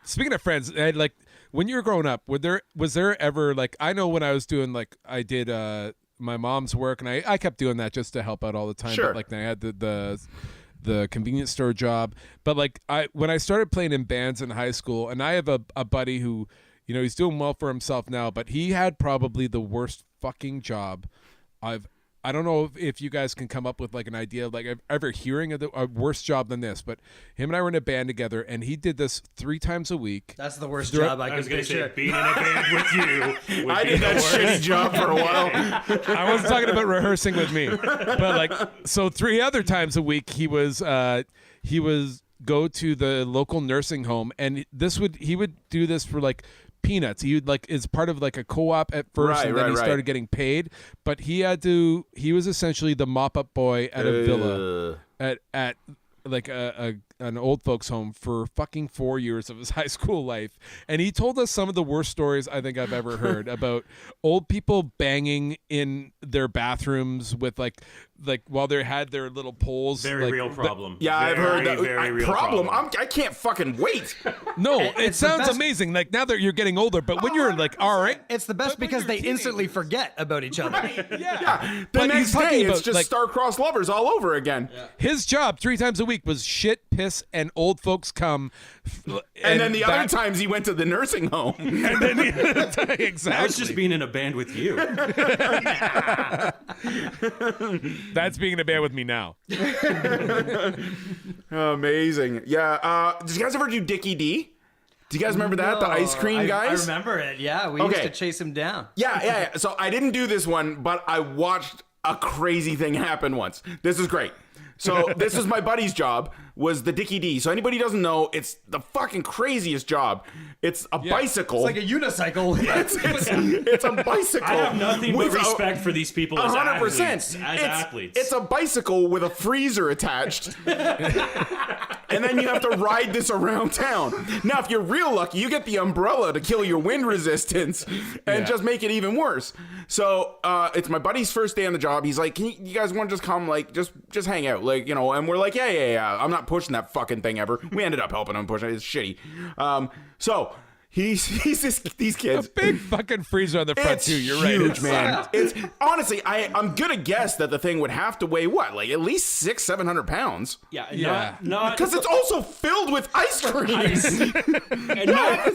Speaking of friends, Ed, like when you were growing up, was there ever like I know when I was doing like I did my mom's work and I kept doing that just to help out all the time. Sure. But like I had the convenience store job. But like when I started playing in bands in high school, and I have a buddy who, you know, he's doing well for himself now, but he had probably the worst fucking job I don't know if you guys can come up with like an idea of like ever hearing of a worse job than this, but him and I were in a band together and he did this 3 times a week. that's the worst There- job I I was could going to picture. say, being in a band with you. Would I be did the that worst. shitty job for a while. I wasn't talking about rehearsing with me, but like, so 3 other times a week he was go to the local nursing home, and he would do this for like peanuts. He would like is part of like a co-op at first, and then he started getting paid. But he was essentially the mop-up boy at a villa at like a an old folks home for fucking 4 years of his high school life, and he told us some of the worst stories I think I've ever heard about old people banging in their bathrooms with like while they had their little poles. Very like, real problem. Yeah, I've heard that. Very real problem. problem. I can't fucking wait. No, it It's the sounds best- amazing. Like now that you're getting older, but when you're like, all right, It's the best But when because you're they teenagers- instantly forget about each other. yeah. The But next he's talking day, it's about, just like, star-crossed lovers all over again. his job 3 times a week was shit, piss, and old folks come. And then the other that- times he went to the nursing home. and then exactly. That's just being in a band with you. That's being in a band with me now. Amazing. Yeah. Did you guys ever do Dickie D? Do you guys remember that? The ice cream I guys? remember it. Yeah, we used Okay. to chase him down. Yeah. So I didn't do this one, but I watched a crazy thing happen once. This is great. So this is my buddy's job, was the Dickie D. So anybody who doesn't know, it's the fucking craziest job. It's a bicycle. It's like a unicycle. It's a bicycle. I have nothing but with a- respect for these people as 100%. athletes. It's a bicycle with a freezer attached. And then you have to ride this around town. Now, if you're real lucky, you get the umbrella to kill your wind resistance and just make it even worse. So it's my buddy's first day on the job. He's like, you guys want to just come, like, just hang out? Like, you know, and we're like, yeah. I'm not pushing that fucking thing ever. We ended up helping him push it. It's shitty. So these kids. Big fucking freezer on the front It's too. You're right. huge, It's man. It's honestly, I'm gonna guess that the thing would have to weigh what, like at least 600-700 pounds, Yeah. Not because it's also filled with ice cream. and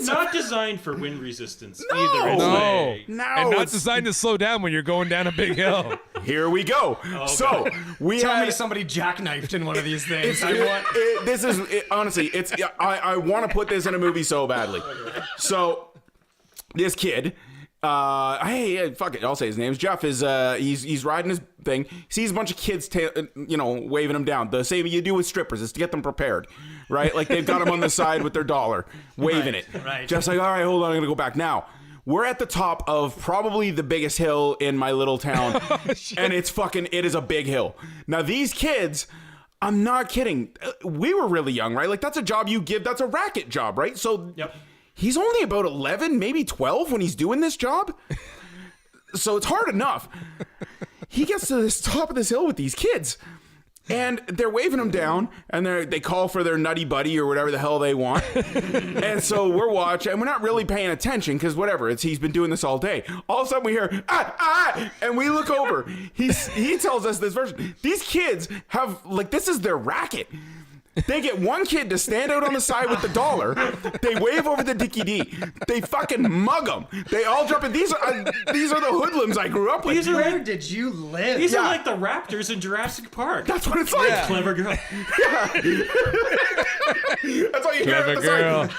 not designed for wind resistance either. It's No. like- No, and not it's- designed to slow down when you're going down a big hill. Here we go. So we Tell had me somebody jackknifed in one of these things. I want. this is honestly, it's I want to put this in a movie so badly. So this kid, hey, fuck it, I'll say his name's Jeff. Is he's riding his thing, sees a bunch of kids, waving him down. The same you do with strippers is to get them prepared, right? Like they've got him on the side with their dollar, waving it. right. Jeff's like, all right, hold on, I'm gonna go back now. We're at the top of probably the biggest hill in my little town, and it is a big hill. Now these kids, I'm not kidding. We were really young, right? Like that's a job you give. That's a racket job, right? So Yep. he's only about 11, maybe 12 when he's doing this job. So it's hard enough. He gets to the top of this hill with these kids. And they're waving him down, and they call for their nutty buddy or whatever the hell they want. And so we're watching, and we're not really paying attention because whatever, he's been doing this all day. All of a sudden we hear, and we look over. He tells us this version. These kids have, like, this is their racket. They get one kid to stand out on the side with the dollar. They wave over the Dickie D. They fucking mug them. They all jump in. These are the hoodlums I grew up with. These are Where like did you live? these Yeah. are like the Raptors in Jurassic Park. That's what it's like. Clever girl. That's all you hear at the side.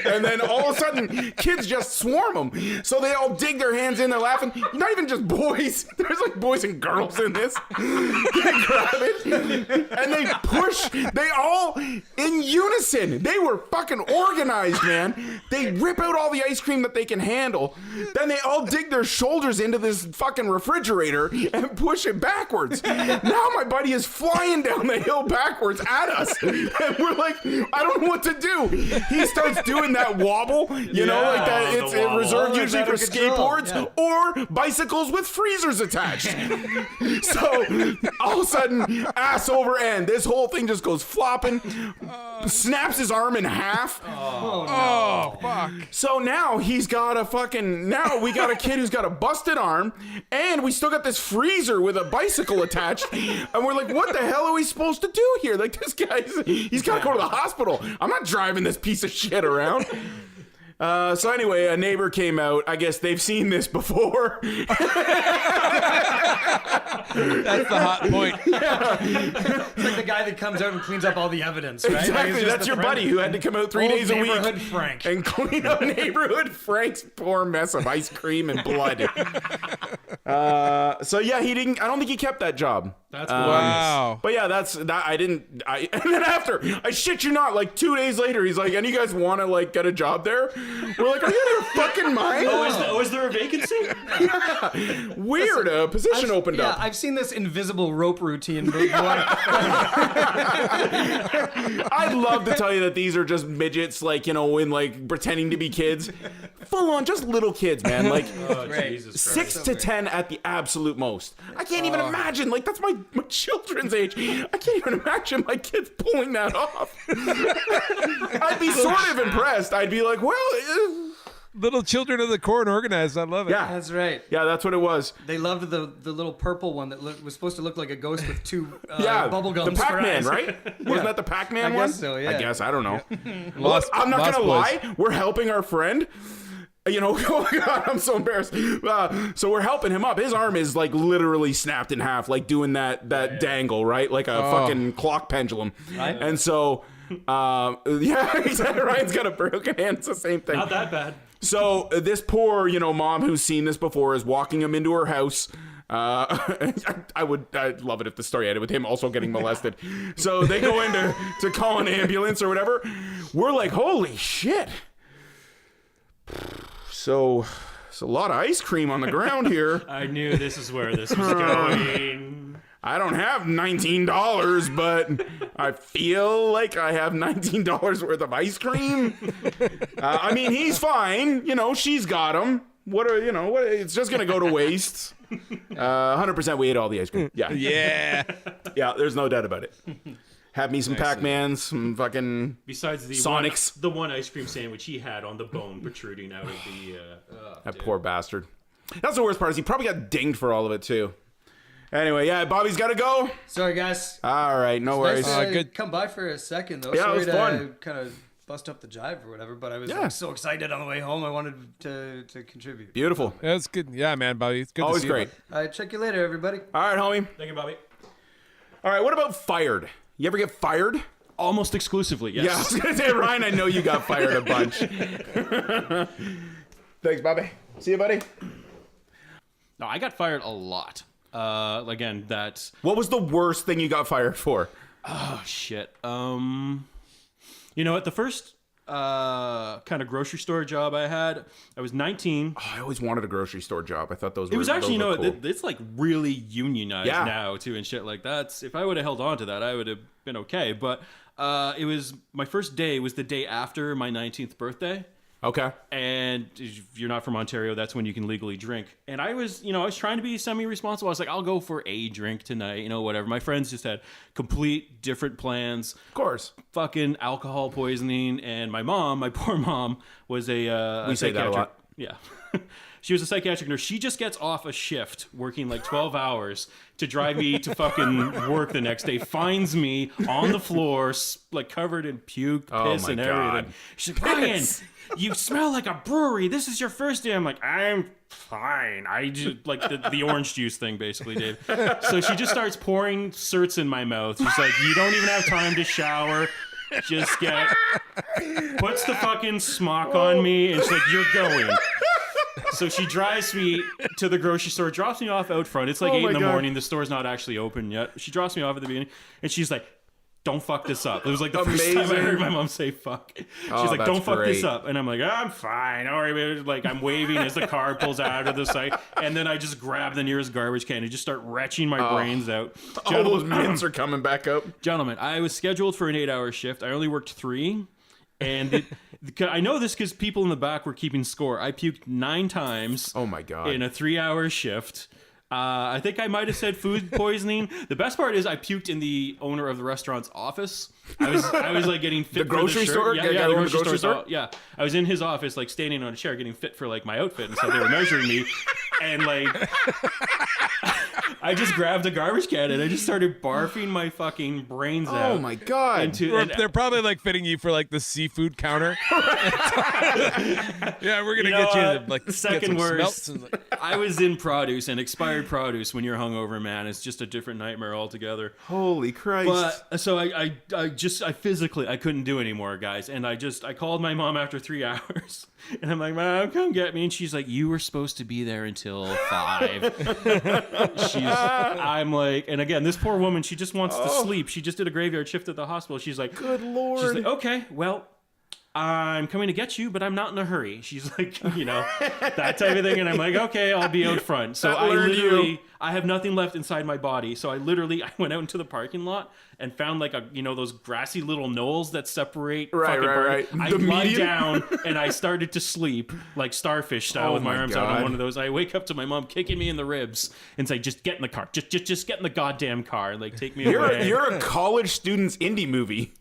And then all of a sudden, kids just swarm them. So they all dig their hands in. They're laughing. Not even just boys. There's like boys and girls in this. They grab it and they push. They all in unison. They were fucking organized, man. They rip out all the ice cream that they can handle. Then they all dig their shoulders into this fucking refrigerator and push it backwards. Now my buddy is flying down the hill backwards at us. And we're like, I don't know what to do. He starts doing that wobble, like that. the It's wobble. reserved Oh, usually it's out for of control. skateboards or bicycles with freezers attached. So all of a sudden, ass over end, this whole thing just goes flopping, snaps his arm in half. Oh, fuck. So now we got a kid who's got a busted arm, and we still got this freezer with a bicycle attached, and we're like, what the hell are we supposed to do here? Like, this he's got to go to the hospital. I'm not driving this piece of shit around. So anyway, a neighbor came out. I guess they've seen this before. That's the hot point. It's like the guy that comes out and cleans up all the evidence, right? Like, Exactly. it's just That's the your friend- buddy who had to come out 3 Old days a week neighborhood Frank. and clean up neighborhood Frank's poor mess of ice cream and blood. So yeah, he didn't. I don't think he kept that job. That's Wow. But yeah, that's that. And then after, I shit you not, like 2 days later, he's like, "Any guys want to like get a job there?" We're like, are you out of your fucking mind? Is there a vacancy? Weird. A position opened up. I've seen this invisible rope routine before. I'd love to tell you that these are just midgets, like, in like pretending to be kids. Full on, just little kids, man. Like Jesus Christ. 6 to 10 at the absolute most. I can't even imagine. Like, that's my children's age. I can't even imagine my kids pulling that off. I'd be sort of impressed. I'd be like, well, Little children of the corn organized. I love it. yeah. That's right. Yeah, that's what it was. They loved the little purple one that was supposed to look like a ghost with two bubble the gums for Pac-Man, eyes. right? Wasn't that the Pac-Man I one? guess so, yeah. I guess. I don't know. Lost, I'm not Lost gonna Boys. lie. We're helping our friend. Oh my God, I'm so embarrassed. So we're helping him up. His arm is like literally snapped in half, like doing that dangle, right? Like a fucking clock pendulum. Right. And so, exactly. Ryan's got a broken hand. It's the same thing. Not that bad. So this poor, mom who's seen this before is walking him into her house. I'd love it if the story ended with him also getting molested. So they go in to call an ambulance or whatever. We're like, holy shit. So there's a lot of ice cream on the ground here. I knew this is where this was going. I don't have $19, but I feel like I have $19 worth of ice cream. I mean, he's fine. She's got him. What? It's just gonna go to waste. 100% we ate all the ice cream. Yeah. Yeah. Yeah, there's no doubt about it. Have me some Pac-Mans, some fucking Besides the Sonics. the one ice cream sandwich he had on the bone protruding out of the. That poor bastard. That's the worst part is he probably got dinged for all of it too. Anyway, yeah, Bobby's got to go. Sorry, guys. All right, no worries. Nice to good. come by for a second, though. Yeah, Sorry it was fun. to kind of bust up the jive or whatever, but I was Yeah. so excited on the way home. I wanted to contribute. Beautiful. That's good. Yeah, man, Bobby. It's good Always to see great. you. All right, check you later, everybody. All right, homie. Thank you, Bobby. All right, what about fired? You ever get fired? Almost exclusively, yes. Yeah, I was going to say, Ryan, I know you got fired a bunch. Thanks, Bobby. See you, buddy. No, I got fired a lot. Again, that's What was the worst thing you got fired for? shit. You know what? The first kind of grocery store job I had, I was 19. Oh, I always wanted a grocery store job. I thought those were It was actually, those were cool. it's like really unionized Yeah. now too and shit like that. If I would have held on to that, I would have been okay. But it was my first day was the day after my 19th birthday. Okay. And if you're not from Ontario, that's when you can legally drink. And I was trying to be semi-responsible. I was like, I'll go for a drink tonight, whatever. My friends just had complete different plans. Of course. Fucking alcohol poisoning. And my poor mom, was a We say that a psychiatric. lot. Yeah. She was a psychiatric nurse. She just gets off a shift working like 12 hours to drive me to fucking work the next day. Finds me on the floor, like covered in puke, Oh piss, my and God. everything. She's like, Ryan, Piss. you smell like a brewery. This is your first day. I'm like, I'm fine. I just like the orange juice thing, basically, Dave. So she just starts pouring certs in my mouth. She's like, you don't even have time to shower. Just puts the fucking smock on me, and she's like, you're going. So she drives me to the grocery store, drops me off out front. It's like 8 in the God. morning. The store's not actually open yet. She drops me off at the beginning, and she's like, don't fuck this up. It was like the first time I Amazing. heard my mom say fuck. She's Oh, like, that's don't fuck this great. up. And I'm like, I'm fine. All right, man. Like, I'm waving as the car pulls out of the site. And then I just grab the nearest garbage can and just start retching my brains out. All those mints are coming back up. Gentlemen, I was scheduled for an 8-hour shift. I only worked 3. And I know this because people in the back were keeping score. I puked 9 times. Oh my God. In a 3-hour shift. I think I might have said food poisoning. The best part is I puked in the owner of the restaurant's office. I was like getting fit The for grocery the shirt. store? Yeah, Yeah, yeah, guy the who owned grocery, the grocery store. store? Yeah, I was in his office, like standing on a chair, getting fit for like my outfit, and so they were measuring me, and like I just grabbed a garbage can and I just started barfing my fucking brains out. Oh my God. They're probably like fitting you for like the seafood counter. Yeah, we're gonna get you like the get second some worst. smelts and, like, I was in produce, and expired produce when you're hungover, man, it's just a different nightmare altogether. Holy Christ. But so I physically I couldn't do anymore, guys, and I called my mom after 3 hours, and I'm like, Mom, come get me, and she's like, you were supposed to be there until 5. I'm like, and again, this poor woman, she just wants to sleep. She just did a graveyard shift at the hospital. She's like, Good Lord. She's like, okay, well, I'm coming to get you, but I'm not in a hurry. She's like, that type of thing. And I'm like, okay, I'll be out front. So I have nothing left inside my body. So I went out into the parking lot and found like those grassy little knolls that separate. Right. I lie down and I started to sleep like starfish style with my arms out on one of those. I wake up to my mom kicking me in the ribs and say, just get in the car. Just get in the goddamn car and like take me away. You're a college student's indie movie.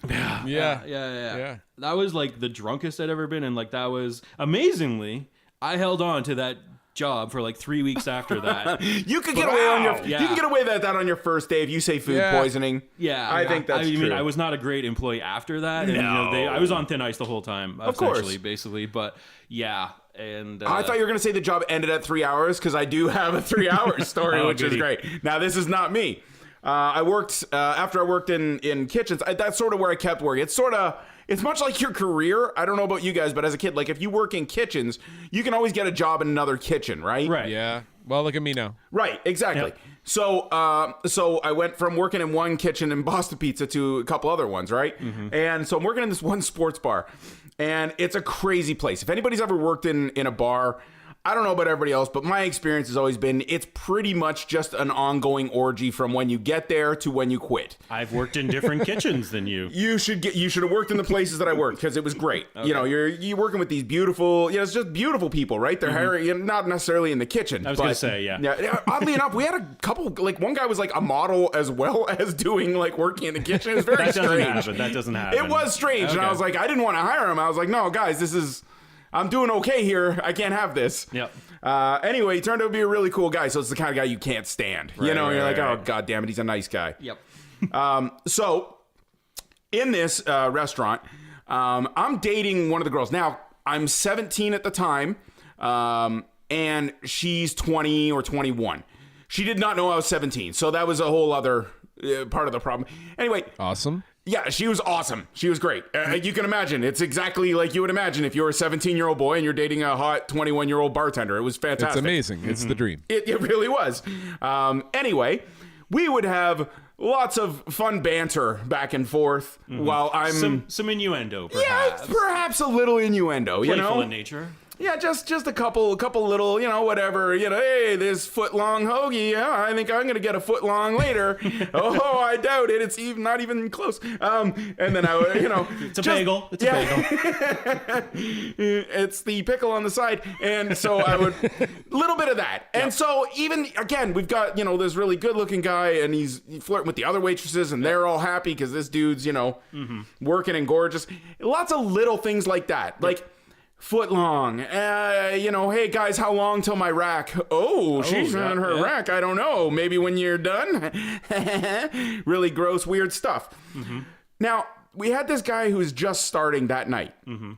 Yeah. That was like the drunkest I'd ever been. And like, that was amazingly, I held on to that job for like 3 weeks after that. You could get away you can get away with that on your first day if you say food poisoning. Yeah, I think that's true. I mean, I was not a great employee after that. And, I was on thin ice the whole time, basically. But yeah, and I thought you were going to say the job ended at 3 hours because I do have a 3 hour story, which is great. Now, this is not me. I worked after I worked in kitchens. That's sort of where I kept working. It's much like your career. I don't know about you guys, but as a kid, like if you work in kitchens, you can always get a job in another kitchen, right? Right. Yeah. Well, look at me now. Right. Exactly. Yep. So I went from working in one kitchen in Boston Pizza to a couple other ones, right? Mm-hmm. And so I'm working in this one sports bar, and it's a crazy place. If anybody's ever worked in a bar, I don't know about everybody else, but my experience has always been it's pretty much just an ongoing orgy from when you get there to when you quit. I've worked in different kitchens than you. You should have worked in the places that I worked because it was great. Okay. You're working with these beautiful, it's just beautiful people, right? They're hiring, not necessarily in the kitchen. I was going to say, yeah. Oddly enough, we had a couple, like one guy was like a model as well as doing like working in the kitchen. It was very strange. That doesn't happen. It was strange. Okay. And I was like, I didn't want to hire him. I was like, no, guys, I'm doing okay here. I can't have this. Yep. Anyway, he turned out to be a really cool guy. So it's the kind of guy you can't stand. You're like, oh, God damn it. He's a nice guy. Yep. So in this restaurant, I'm dating one of the girls. Now, I'm 17 at the time, and she's 20 or 21. She did not know I was 17. So that was a whole other part of the problem. Anyway. Awesome. Yeah, she was awesome. She was great. You can imagine. It's exactly like you would imagine if you were a 17-year-old boy and you're dating a hot 21-year-old bartender. It was fantastic. It's amazing. Mm-hmm. It's the dream. It really was. Anyway, we would have lots of fun banter back and forth while I'm... Some innuendo, perhaps. Yeah, perhaps a little innuendo, Playful in nature. Yeah, just a couple little, whatever, hey, this foot-long hoagie, yeah, I think I'm going to get a foot-long later. Oh, I doubt it. It's not even close. And then I would, It's a bagel. It's a bagel. It's the pickle on the side. And so I would, little bit of that. And so even, again, we've got, this really good-looking guy, and he's flirting with the other waitresses, and they're all happy because this dude's, working and gorgeous. Lots of little things like that. Like, foot long, hey guys, how long till my rack? She's on her rack. I don't know. Maybe when you're done. Really gross, weird stuff. Mm-hmm. Now, we had this guy who was just starting that night. Mm-hmm.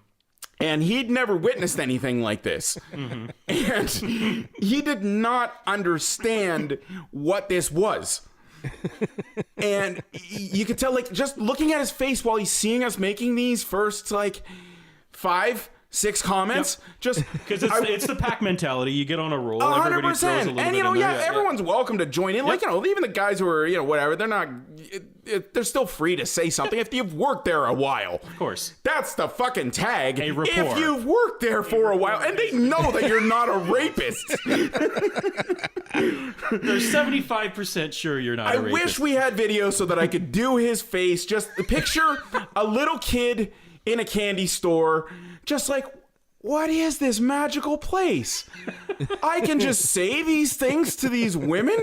And he'd never witnessed anything like this. Mm-hmm. And he did not understand what this was. And you could tell, like, just looking at his face while he's seeing us making these first, like, 5-6 comments, just because it's the pack mentality. You get on a roll, 100%, everybody throws a little bit in there. Everyone's welcome to join in. Like, even the guys who are, whatever, they're not, they're still free to say something if you've worked there a while. Of course. That's the fucking tag. A rapport. If you've worked there for a while, and they know that you're not a rapist. They're 75% sure you're not a rapist. I wish we had video so that I could do his face. Just picture a little kid in a candy store, just like, what is this magical place? I can just say these things to these women,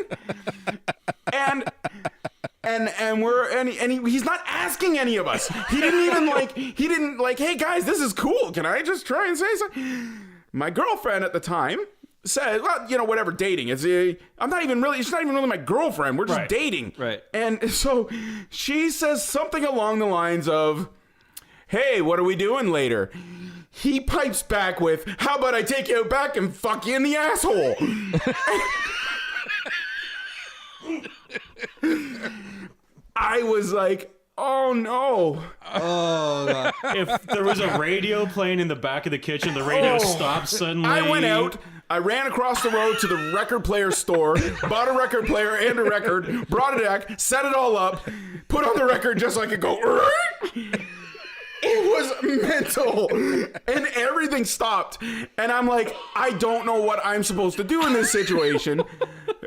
and he's not asking any of us. He didn't like, hey guys, this is cool. Can I just try and say something? My girlfriend at the time said, well, whatever, dating. She's not even really my girlfriend. We're just dating. Right. And so she says something along the lines of, hey, what are we doing later? He pipes back with, how about I take you out back and fuck you in the asshole? I was like, oh no. Oh, God. If there was a radio playing in the back of the kitchen, the radio stopped suddenly. I went out. I ran across the road to the record player store, bought a record player and a record, brought it back, set it all up, put on the record just so I could go. It was mental, and everything stopped. And I'm like, I don't know what I'm supposed to do in this situation.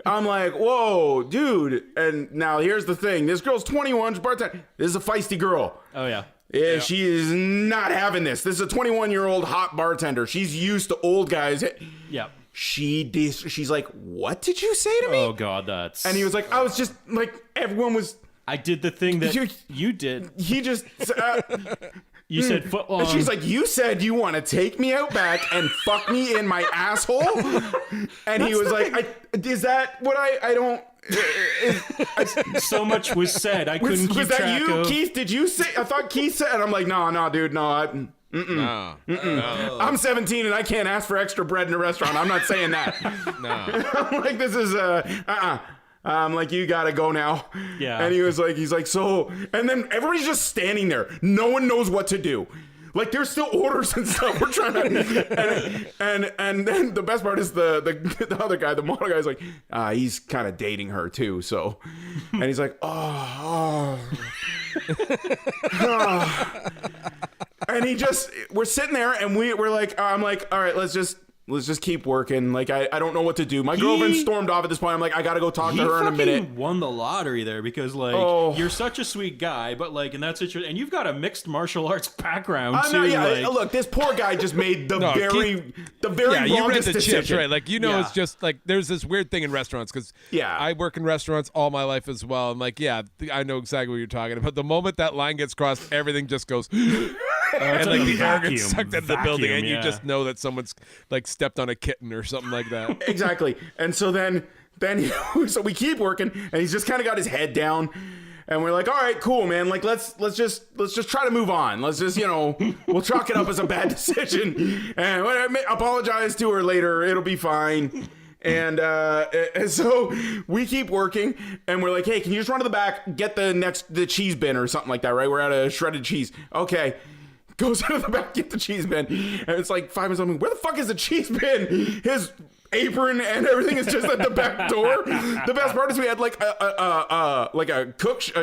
I'm like, whoa, dude. And now here's the thing. This girl's 21, she's bartender. This is a feisty girl. Oh yeah. Yeah, she is not having this. This is a 21-year-old hot bartender. She's used to old guys. Yep. She's like, what did you say to me? Oh god, that's. And he was like, I was just like, everyone was. I did the thing that you did. He just. You said foot long. And she's like, you said you want to take me out back and fuck me in my asshole? And he was like, is that what I don't. So much was said. I couldn't keep was that track you, of. Keith? Did you say? I thought Keith said. And I'm like, no, dude, no. No. I'm 17 and I can't ask for extra bread in a restaurant. I'm not saying that. No. I'm like, this is I'm like, you gotta go now. Yeah. And he's like, so, and then everybody's just standing there. No one knows what to do. Like, there's still orders and stuff. We're trying to, and then the best part is the other guy, the model guy's like, he's kind of dating her too. So, and he's like, oh. And we're sitting there and we're like, I'm like, all right, let's just keep working. Like, I don't know what to do. My girlfriend stormed off at this point. I'm like, I gotta go talk to her in a minute. Won the lottery there because like you're such a sweet guy, but like in that situation, and you've got a mixed martial arts background too. Yeah, look, this poor guy just made the very you read wrongest the decision. chips, right? Like, it's just like there's this weird thing in restaurants because I work in restaurants all my life as well. I'm like, I know exactly what you're talking about. The moment that line gets crossed, everything just goes. And like the air gets sucked into the building, and you just know that someone's like stepped on a kitten or something like that. Exactly. And so then so we keep working, and he's just kind of got his head down, and we're like, all right, cool, man. Like, let's just try to move on. Let's just, we'll chalk it up as a bad decision, and apologize to her later. It'll be fine. And so we keep working, and we're like, hey, can you just run to the back, get the cheese bin or something like that, right? We're out of shredded cheese. Okay. Goes out of the back, get the cheese bin, and it's like 5 minutes. I'm like, where the fuck is the cheese bin? His apron and everything is just at the back door. The best part is we had like a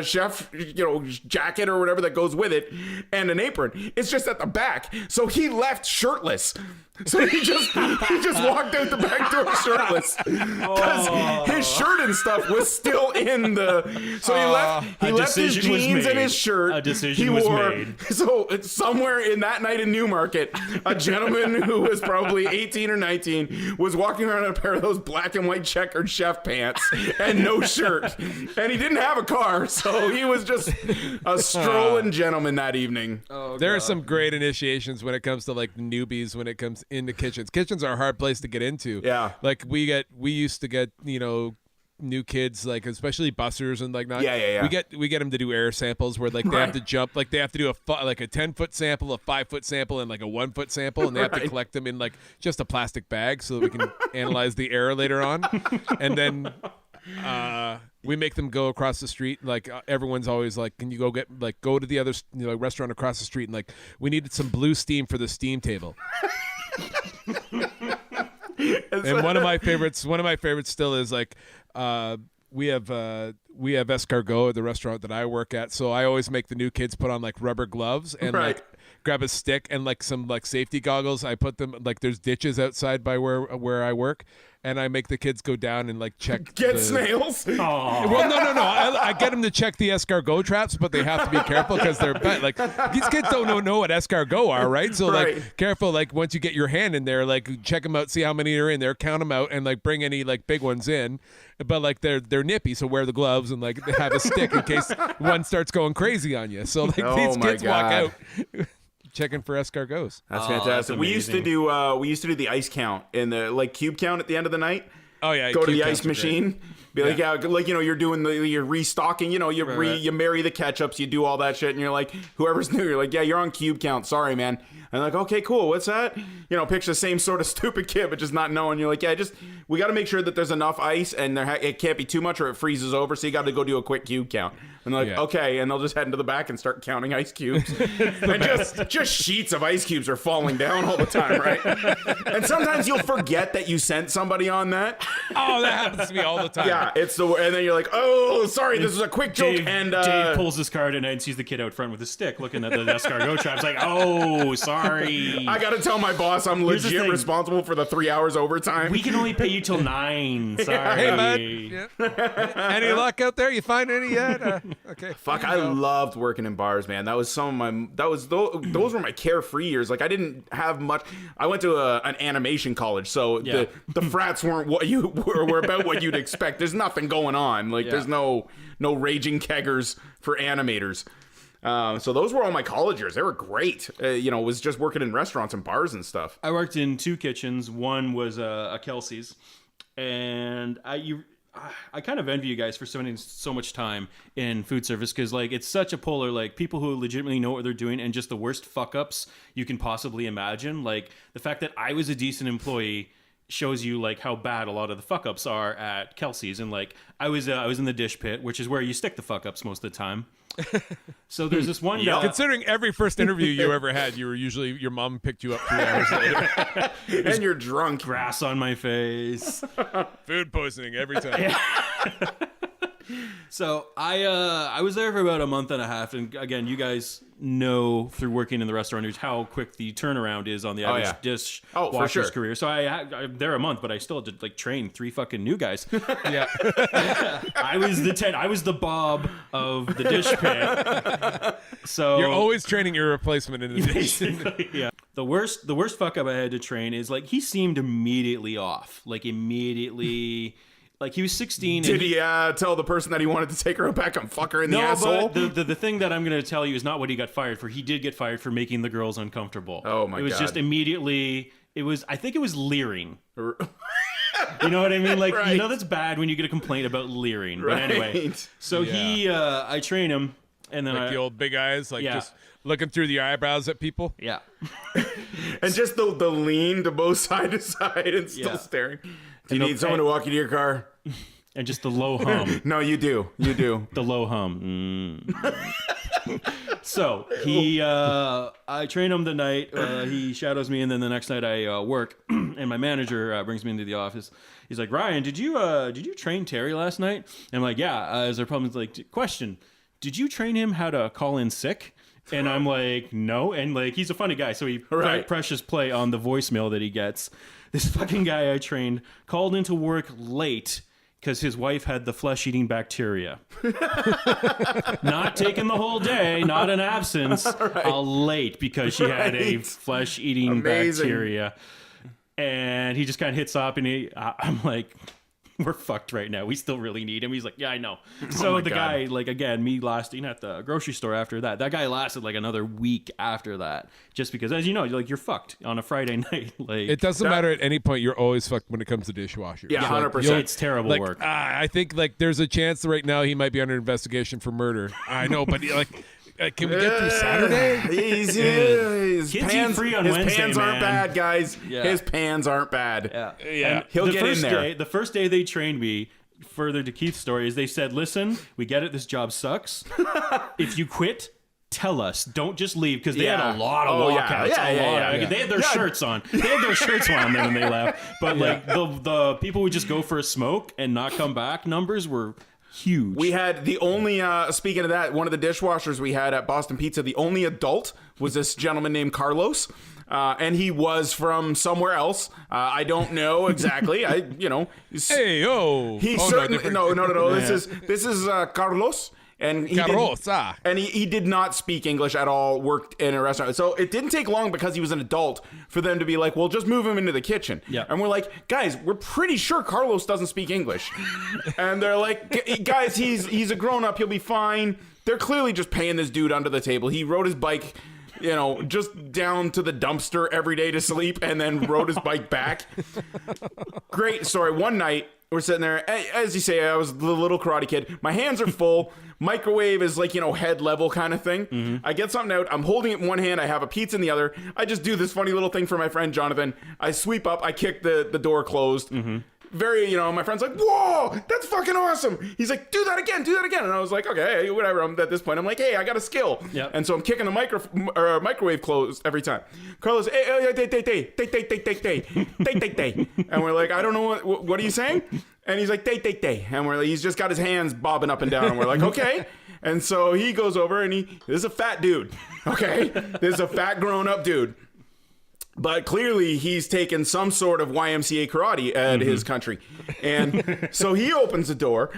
chef, jacket or whatever that goes with it, and an apron. It's just at the back. So he left shirtless. So he just walked out the back door shirtless because his shirt and stuff was still in the. So he left his jeans and his shirt. A decision was made. So somewhere in that night in Newmarket, a gentleman who was probably 18 or 19 was walking around in a pair of those black and white checkered chef pants and no shirt, and he didn't have a car, so he was just a strolling gentleman that evening. There are some great initiations when it comes to like newbies when it comes into kitchens. Kitchens are a hard place to get into. Yeah. Like we used to get, new kids, like especially bussers and like not. Yeah. We get them to do air samples where like they have to jump, like they have to do a 10-foot sample, a 5-foot sample, and like a 1-foot sample, and they have to collect them in like just a plastic bag so that we can analyze the air later on, and then. We make them go across the street. Like everyone's always like, "Can you go to the other restaurant across the street?" And like, we needed some blue steam for the steam table. And one of my favorites still is like, we have escargot at the restaurant that I work at. So I always make the new kids put on like rubber gloves and like grab a stick and like some like safety goggles. I put them like there's ditches outside by where I work. And I make the kids go down and like check snails. Well, no. I get them to check the escargot traps, but they have to be careful because they're like these kids don't know what escargot are, right? So like careful, like once you get your hand in there, like check them out, see how many are in there, count them out, and like bring any like big ones in. But like they're nippy, so wear the gloves and like have a stick in case one starts going crazy on you. So like these kids walk out. Checking for escargots. That's fantastic. We used to do the ice count in the like cube count at the end of the night. Oh yeah, go to the ice machine. Be like, you're doing you're restocking. You marry the ketchups, you do all that shit, and you're like, whoever's new, you're like, yeah, you're on cube count. Sorry, man. And like, okay, cool. What's that? Picture the same sort of stupid kid, but just not knowing. You're like, yeah, we got to make sure that there's enough ice, and it can't be too much, or it freezes over. So you got to go do a quick cube count. And they're like, okay, and they'll just head into the back and start counting ice cubes, and just sheets of ice cubes are falling down all the time, right? And sometimes you'll forget that you sent somebody on that, Oh, that happens to me all the time. Yeah, it's the and then you're like, oh, sorry, this was a quick joke. Dave pulls his card in and sees the kid out front with a stick looking at the escargot traps. Like, oh, sorry. I gotta tell my boss I'm Here's the legit thing. responsible for the 3 hours overtime. We can only pay you till 9. Sorry. Hey, bud. Yeah. Any luck out there? You find any yet? Okay. Fuck, I loved working in bars, man. That was those were my carefree years. Like I didn't have much. I went to an animation college, so Yeah. the frats weren't what you were about what you'd expect. There's nothing going on. Like there's no raging keggers for animators. So those were all my college years. They were great. Was just working in restaurants and bars and stuff. I worked in 2 kitchens. One was a Kelsey's, and I kind of envy you guys for spending so much time in food service because like it's such a polar, like people who legitimately know what they're doing and just the worst fuck ups you can possibly imagine. Like the fact that I was a decent employee shows you like how bad a lot of the fuck ups are at Kelsey's, and like I was in the dish pit, which is where you stick the fuck ups most of the time. So there's this one guy. Considering every first interview you ever had, you were usually your mom picked you up 3 hours later. And you're drunk. Grass on my face. Food poisoning every time. So I was there for about a month and a half, and again, you guys know through working in the restaurant how quick the turnaround is on the average dishwasher's for sure. career. So I'm there a month, but I still had to like train 3 fucking new guys. Yeah. I was the Bob of the dish pit. So You're always training your replacement in the dish. basically, yeah. The worst fuck up I had to train is like he seemed immediately off, like immediately. Like he was 16. Did he tell the person that he wanted to take her back and fuck her in the asshole? But the thing that I'm going to tell you is not what he got fired for. He did get fired for making the girls uncomfortable. Oh my God. It was just immediately. I think it was leering. You know what I mean? Like Right. that's bad when you get a complaint about leering. But Right. anyway, so I train him, and then Like the old big eyes, like just looking through the eyebrows at people. yeah. And just the lean to both side to side and still staring. Do you need someone to walk you to your car? And just the low hum. No, you do. You do. The low hum. So I train him the night. He shadows me, and then the next night I work, and my manager brings me into the office. He's like, Ryan, did you train Terry last night? And I'm like, yeah. Is there problems? Like, question, did you train him how to call in sick? And I'm like, no. And like, he's a funny guy, so he precious play on the voicemail that he gets. This fucking guy I trained called into work late because his wife had the flesh-eating bacteria. Not taking the whole day, not an absence, a late because she had a flesh-eating bacteria. And he just kind of hits up, and I'm like, we're fucked right now. We still really need him. He's like, yeah, I know. So the guy, like, again, me lasting at the grocery store after that guy lasted like another week after that, just because, as you know, you're fucked on a Friday night. Like, It doesn't matter at any point. You're always fucked when it comes to dishwashers. Yeah, Like, 100%. it's terrible like, work. I think like there's a chance that right now he might be under investigation for murder. I know, but like, can we get through Saturday? His Kids eat pans, free on his Wednesday, pans aren't man. bad, guys. Yeah. His pans aren't bad. Yeah. Yeah. He'll the get in first there. The first day they trained me, further to Keith's story, is they said, listen, we get it, this job sucks. If you quit, tell us. Don't just leave, because they had a lot of walkouts. They had their shirts on. They had their shirts on when they left. But like the people would just go for a smoke and not come back. Numbers were huge. We had the only, speaking of that, one of the dishwashers we had at Boston Pizza, the only adult was this gentleman named Carlos. And he was from somewhere else. I don't know exactly. Hey, yo. He Oh, certainly no, no. This is Carlos. And he he did not speak English at all, worked in a restaurant. So it didn't take long because he was an adult for them to be like, well, just move him into the kitchen. Yeah. And we're like, guys, we're pretty sure Carlos doesn't speak English. And they're like, guys, he's a grown-up. He'll be fine. They're clearly just paying this dude under the table. He rode his bike, just down to the dumpster every day to sleep and then rode his bike back. Great story. One night, we're sitting there. As you say, I was the little karate kid. My hands are full. Microwave is like, head level kind of thing. Mm-hmm. I get something out. I'm holding it in one hand. I have a pizza in the other. I just do this funny little thing for my friend Jonathan. I sweep up. I kick the door closed. Mm-hmm. very, my friend's like, whoa, that's fucking awesome. He's like, do that again. And I was like, okay, whatever. I'm at this point, I'm like, hey, I got a skill. Yep. And so I'm kicking the microwave closed every time. Carlos, hey, and we're like, I don't know what are you saying? And he's like, day. And he's just got his hands bobbing up and down. And we're like, okay. And so he goes over and this is a fat dude. Okay. This is a fat grown up dude. But clearly he's taken some sort of YMCA karate at his country. And so he opens the door.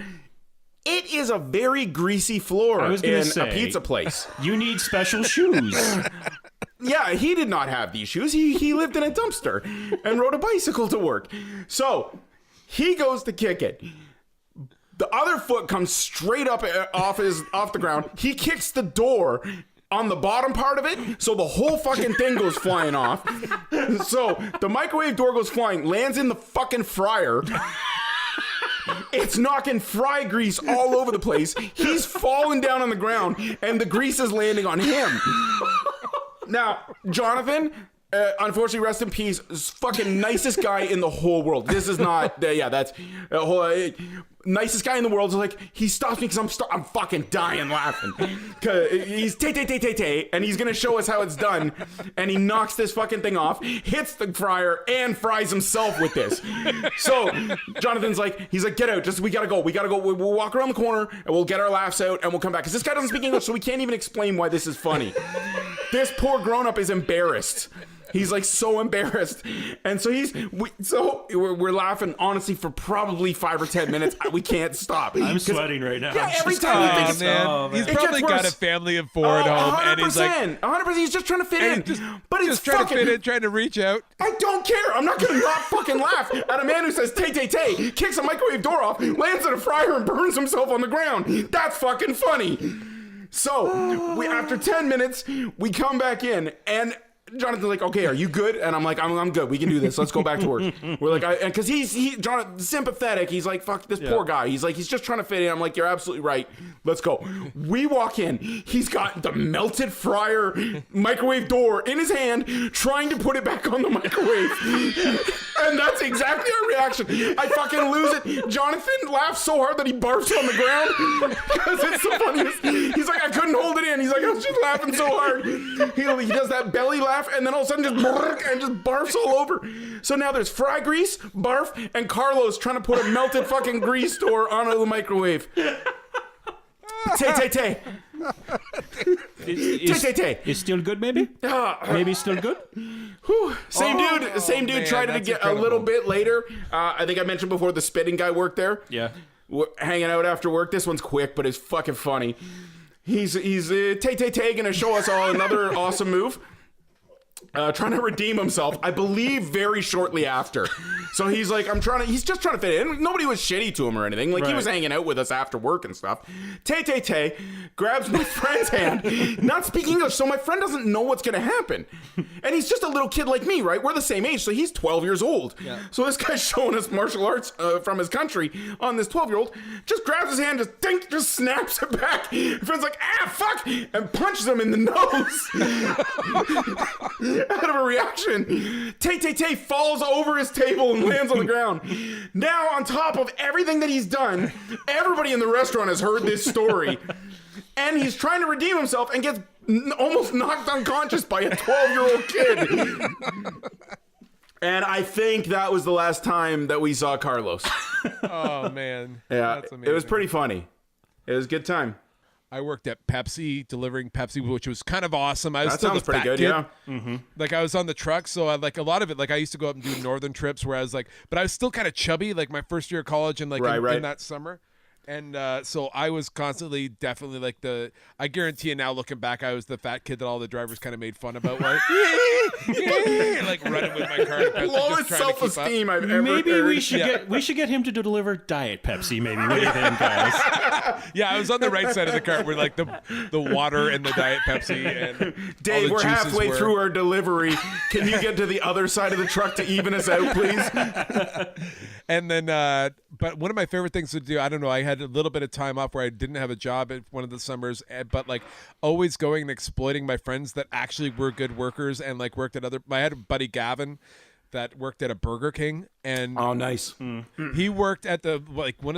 It is a very greasy floor in a pizza place. You need special shoes. Yeah, he did not have these shoes. He lived in a dumpster and rode a bicycle to work. So he goes to kick it. The other foot comes straight up off the ground. He kicks the door on the bottom part of it, so the whole fucking thing goes flying off. So the microwave door goes flying, lands in the fucking fryer. It's knocking fry grease all over the place. He's falling down on the ground, and the grease is landing on him. Now, Jonathan, unfortunately, rest in peace, is fucking nicest guy in the whole world. This is not, that's nicest guy in the world. Is like, he stops me because I'm fucking dying laughing. Cause he's tay, and he's gonna show us how it's done. And he knocks this fucking thing off, hits the fryer, and fries himself with this. So Jonathan's like, get out, we gotta go. We'll walk around the corner and we'll get our laughs out and we'll come back. Because this guy doesn't speak English, so we can't even explain why this is funny. This poor grown up is embarrassed. He's like so embarrassed. And so we're laughing honestly for probably 5 or 10 minutes. We can't stop. I'm sweating right now. Yeah, every time he thinks he's probably got a family of 4 at home, and he's like 100%. He's just trying to fit in. But he's trying to fit in, trying to reach out. I don't care. I'm not gonna not fucking laugh at a man who says tay, kicks a microwave door off, lands in a fryer, and burns himself on the ground. That's fucking funny. So after 10 minutes, we come back in, and Jonathan's like, okay, are you good? And I'm like, I'm good. We can do this. Let's go back to work. We're like, because Jonathan's sympathetic. He's like, fuck this poor guy. He's like, he's just trying to fit in. I'm like, you're absolutely right. Let's go. We walk in. He's got the melted fryer microwave door in his hand, trying to put it back on the microwave. And that's exactly our reaction. I fucking lose it. Jonathan laughs so hard that he barfs on the ground because it's the funniest. He's like, I couldn't hold it in. He's like, I was just laughing so hard. He does that belly laugh. And then all of a sudden just barfs all over. So now there's fry grease, barf, and Carlos trying to put a melted fucking grease door onto the microwave. Tay. It's still good, maybe? Maybe still good? Same dude tried it again a little bit later. I think I mentioned before the spitting guy worked there. Yeah. Hanging out after work. This one's quick, but it's fucking funny. He's Tay gonna show us all another awesome move. Trying to redeem himself, I believe, very shortly after. So he's like, he's just trying to fit in. Nobody was shitty to him or anything. Like, he was hanging out with us after work and stuff. Tay grabs my friend's hand, not speaking English, so my friend doesn't know what's going to happen. And he's just a little kid like me, right? We're the same age, so he's 12 years old. Yeah. So this guy's showing us martial arts from his country on this 12-year-old, just grabs his hand, just snaps it back. My friend's like, fuck, and punches him in the nose. Out of a reaction, Tay falls over his table and lands on the ground. Now, on top of everything that he's done, everybody in the restaurant has heard this story. And he's trying to redeem himself and gets almost knocked unconscious by a 12-year-old kid. And I think that was the last time that we saw Carlos. Oh, man. Yeah, that's amazing. It was pretty funny. It was a good time. I worked at Pepsi, delivering Pepsi, which was kind of awesome. I was That still sounds the pretty fat good, kid. yeah. Mm-hmm. Like, I was on the truck, so I like a lot of it. Like, I used to go up and do northern trips where I was like, but I was still kind of chubby, like my first year of college and like in that summer. And so I was constantly definitely like I guarantee you now looking back, I was the fat kid that all the drivers kind of made fun about. Like, like running with my car to Pepsi, Lowest just trying to keep up. self-esteem I've ever Maybe heard. we should get him to deliver Diet Pepsi. Maybe what do you think, guys? Yeah, I was on the right side of the cart where like the water and the Diet Pepsi and Dave, all the we're juices halfway were. through our delivery. Can you get to the other side of the truck to even us out, please? And then, but one of my favorite things to do, I don't know, I had a little bit of time off where I didn't have a job at one of the summers, but like always going and exploiting my friends that actually were good workers and like worked at I had a buddy Gavin that worked at a Burger King, and Oh, nice. he worked at the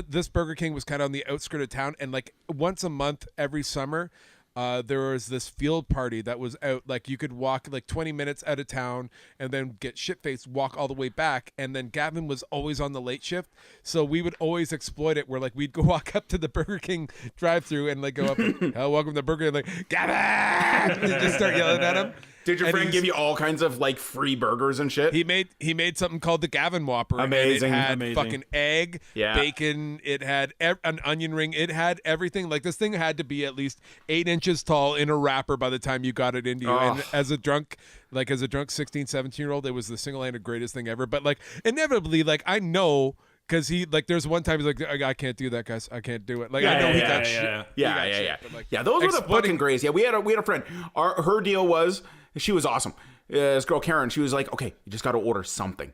this Burger King was kind of on the outskirts of town, and like once a month every summer. There was this field party that was out, like you could walk like 20 minutes out of town and then get shit-faced, walk all the way back. And then Gavin was always on the late shift. So we would always exploit it where like we'd go walk up to the Burger King drive-thru and like go up and, welcome to Burger King, and like, Gavin! And just start yelling at him. Did your And friend give you all kinds of like free burgers and shit? He made something called the Gavin Whopper. Amazing. And it had Amazing. fucking egg, Yeah. bacon. It had an onion ring. It had everything. Like this thing had to be at least 8 inches tall in a wrapper by the time you got it into you. And as a drunk 16, 17-year-old, it was the single-handed greatest thing ever. But like inevitably, like I know. Because he, like, there's one time he's like, I can't do that, guys. I can't do it. Like, I know he got shit. Yeah. But, like, Yeah, those were the exploiting- fucking greatest. Yeah, we had a friend. Her deal was, she was awesome. This girl, Karen, she was like, okay, you just got to order something.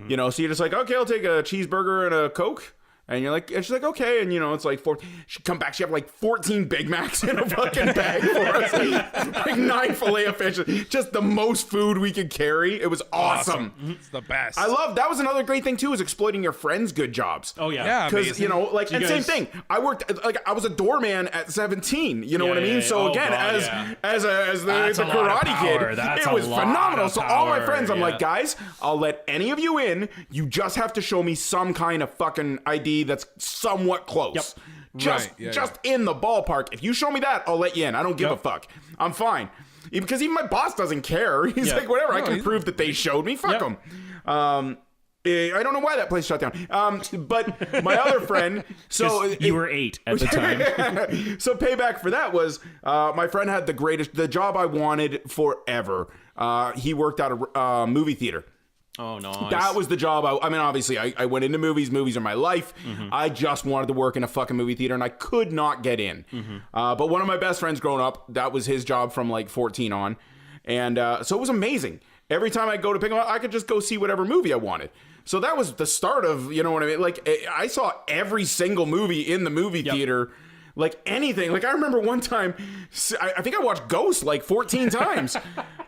You know, so you're just like, okay, I'll take a cheeseburger and a Coke. And you're like, and she's like, okay. And, you know, it's like, she'd come back. She had like 14 Big Macs in a fucking bag for us. Like 9 filet of fish. Just the most food we could carry. It was awesome. It's the best. I love, that was another great thing too, is exploiting your friends' good jobs. Oh yeah. Yeah. Because, amazing. you know, like, and same guys- thing. I worked, like, I was a doorman at 17. You know Yeah, what I mean? yeah, So yeah. again, Oh, God, as the That's a lot of Karate power. Kid, That's it a was lot phenomenal. of So all my power, friends, I'm yeah. like, guys, I'll let any of you in. You just have to show me some kind of fucking ID that's somewhat close. Yep. Just, Right, yeah, just in the ballpark. If you show me that, I'll let you in. I don't give a fuck. I'm fine. Because even my boss doesn't care. He's Yeah. like, whatever. I No, can he's- prove that they showed me. Fuck Yep. them. I don't know why that place shut down. But my other friend, so You were 8 at the time. so payback for that was my friend had the job I wanted forever. He worked at a movie theater. Oh no. That was the job. I mean, obviously, I went into movies. Movies are my life. I just wanted to work in a fucking movie theater, and I could not get in. But one of my best friends growing up, that was his job from like 14 on. And so it was amazing. Every time I go to pick him up, I could just go see whatever movie I wanted. So that was the start of, you know what I mean? Like, I saw every single movie in the movie theater. Like anything. Like I remember one time, I think I watched Ghost like 14 times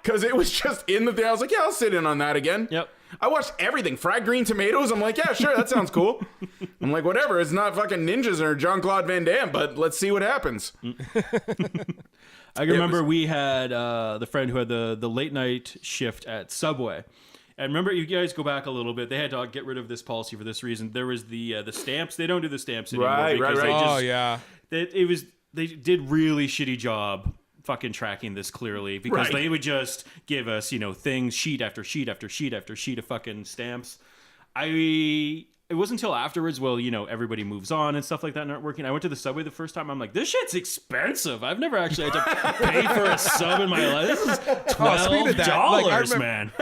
because it was just in the thing. I was like, yeah, I'll sit in on that again. Yep. I watched everything. Fried green tomatoes. I'm like, yeah, sure, that sounds cool. I'm like, whatever. It's not fucking ninjas or Jean-Claude Van Damme, but let's see what happens. I can remember we had the friend who had the late night shift at Subway. And remember, you guys go back a little bit. They had to get rid of this policy for this reason. There was the stamps. They don't do the stamps anymore. Right, because right. They Oh just, yeah. they did really shitty job fucking tracking this clearly because Right. they would just give us, you know, things sheet after sheet after sheet after sheet of fucking stamps. It wasn't until afterwards, well, you know, everybody moves on and stuff like that, not working. I went to the Subway the first time. I'm like, this shit's expensive. I've never actually had to pay for a sub in my life. This is speaking of that, like, I $12, remember- man.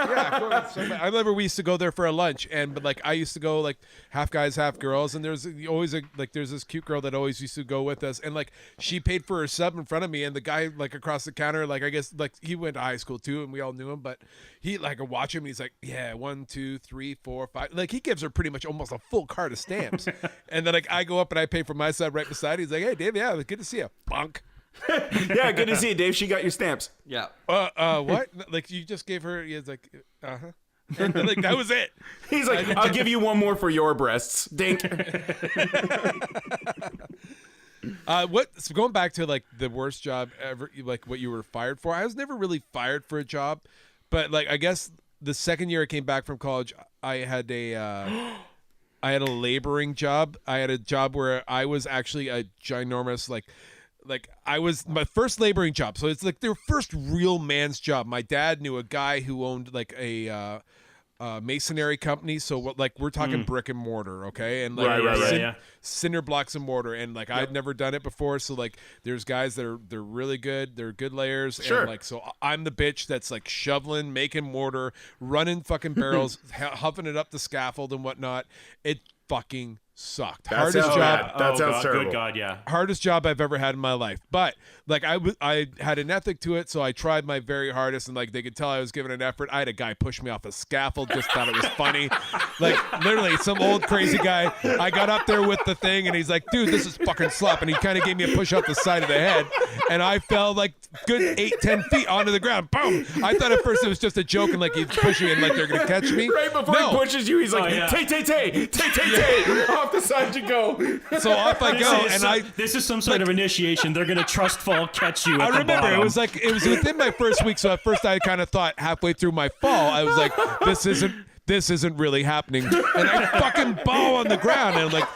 I remember we used to go there for a lunch, but like I used to go like half guys, half girls, and there's always there's this cute girl that always used to go with us, and like she paid for her sub in front of me, and the guy like across the counter, like I guess like he went to high school too, and we all knew him, but he like I watch him, and he's like, yeah, 1, 2, 3, 4, 5, like he gives her pretty much almost a full cart of stamps, and then like I go up and I pay for my sub right beside. He's like, hey Dave, yeah, good to see you, punk. Yeah, good to see you, Dave. She got your stamps. Yeah. What? Like you just gave her? He's like, and like that was it. He's like, I'll give you one more for your breasts. Dink. So going back to like the worst job ever, like what you were fired for. I was never really fired for a job, but like I guess the second year I came back from college, I had I had a laboring job. I had a job where I was actually a ginormous like I was my first laboring job. So it's like their first real man's job. My dad knew a guy who owned like a masonry company, so like we're talking brick and mortar, okay, and like Right. cinder blocks and mortar, and like I'd never done it before, so like there's guys that they're really good, they're good layers, Sure. and like so I'm the bitch that's like shoveling, making mortar, running fucking barrels, huffing it up the scaffold and whatnot. It fucking sucked. That Hardest sounds job. bad. That sounds God, terrible. Good God, yeah. Hardest job I've ever had in my life. But like I had an ethic to it, so I tried my very hardest, and like they could tell I was giving an effort. I had a guy push me off a scaffold, just thought it was funny. Like literally some old crazy guy. I got up there with the thing and he's like, dude, this is fucking slop. And he kind of gave me a push off the side of the head, and I fell like good 8-10 feet onto the ground. Boom. I thought at first it was just a joke and like he's pushing me and like they're gonna catch me. Right before he pushes you, he's like, tay, off the side you go. So off I go, and This is some sort of initiation. They're gonna trust fall catch you. I remember it was within my first week. So at first I kind of thought halfway through my fall, I was like, this isn't really happening, and I fucking fall on the ground, and I'm like,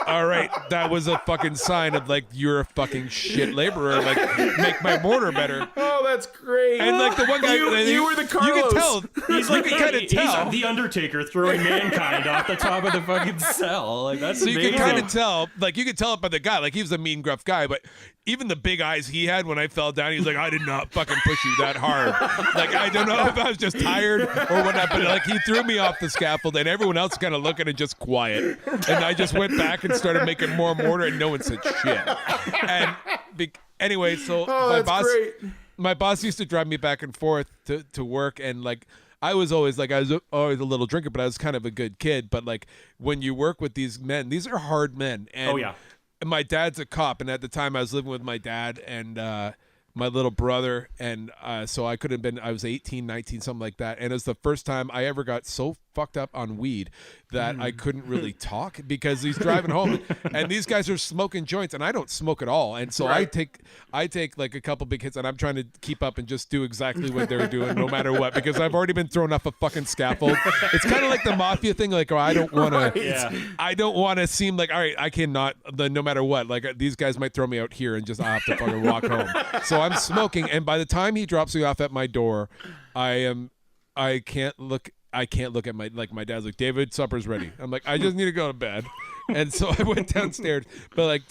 all right, that was a fucking sign of like you're a fucking shit laborer. Like make my mortar better. Oh, that's great. And like the one guy, you were the Carlos. You can tell. He's like he's the Undertaker throwing mankind off the top of the fucking cell. Like that's So you amazing. can kind of tell, like you could tell it by the guy, like he was a mean, gruff guy, but even the big eyes he had when I fell down, he was like, I did not fucking push you that hard. Like I don't know if I was just tired or whatnot, but like he threw me off the scaffold, and everyone else kind of looking and just quiet, and I just went back and started making more mortar, and no one said shit. And anyway, so my boss used to drive me back and forth to work, and like I was always a little drinker, but I was kind of a good kid. But like when you work with these men, these are hard men. And my dad's a cop, and at the time I was living with my dad and my little brother, and so I was 18, 19, something like that, and it was the first time I ever got so fucked up on weed that I couldn't really talk because he's driving home and these guys are smoking joints and I don't smoke at all, and so I take like a couple big hits and I'm trying to keep up and just do exactly what they're doing no matter what, because I've already been thrown off a fucking scaffold. It's kind of like the mafia thing, like, oh, I don't want to seem like, all right, I cannot, no matter what, like these guys might throw me out here and just I have to fucking walk home. So I'm smoking, and by the time he drops me off at my door, I can't look at my dad's like, David, supper's ready. I'm like, I just need to go to bed. And so I went downstairs, but like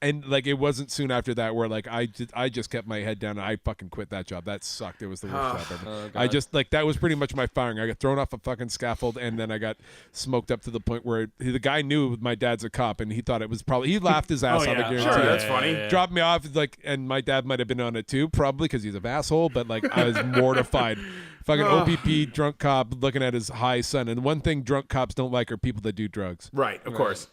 and like it wasn't soon after that where like I just kept my head down and I fucking quit that job. That sucked. It was the worst job ever. I just like, that was pretty much my firing. I got thrown off a fucking scaffold, and then I got smoked up to the point where the guy knew my dad's a cop, and he thought it was probably, he laughed his ass off. I guarantee sure, you. that's funny. Dropped me off, like, and my dad might have been on it too, probably because he's an asshole, but like I was mortified. Fucking OPP drunk cop looking at his high son. And one thing drunk cops don't like are people that do drugs. Right, of course.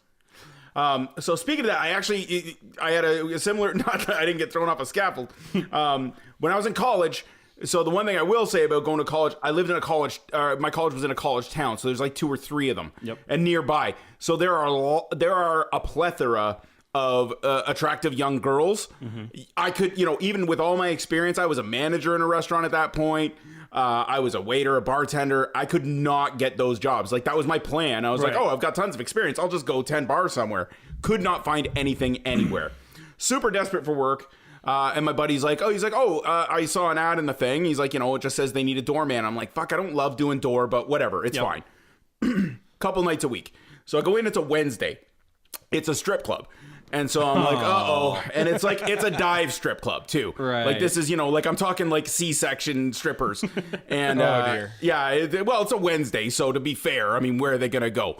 So speaking of that, I had a similar, not that I didn't get thrown off a scaffold. When I was in college, so the one thing I will say about going to college, I lived in a college, my college was in a college town, so there's like 2 or 3 of them. Yep. And nearby. So there are a plethora of attractive young girls. Mm-hmm. I could, even with all my experience, I was a manager in a restaurant at that point. I was a waiter, a bartender. I could not get those jobs. Like, that was my plan. I was like, oh, I've got tons of experience. I'll just go 10 bars somewhere. Could not find anything anywhere. Super desperate for work. And my buddy's like, I saw an ad in the thing. He's like, it just says they need a doorman. I'm like, fuck, I don't love doing door, but whatever. It's fine. Couple nights a week. So I go in, it's a Wednesday. It's a strip club. And so I'm like, uh-oh. And it's like, it's a dive strip club too. Right. Like this is, like I'm talking like C-section strippers. And dear. Well, it's a Wednesday. So to be fair, I mean, where are they going to go?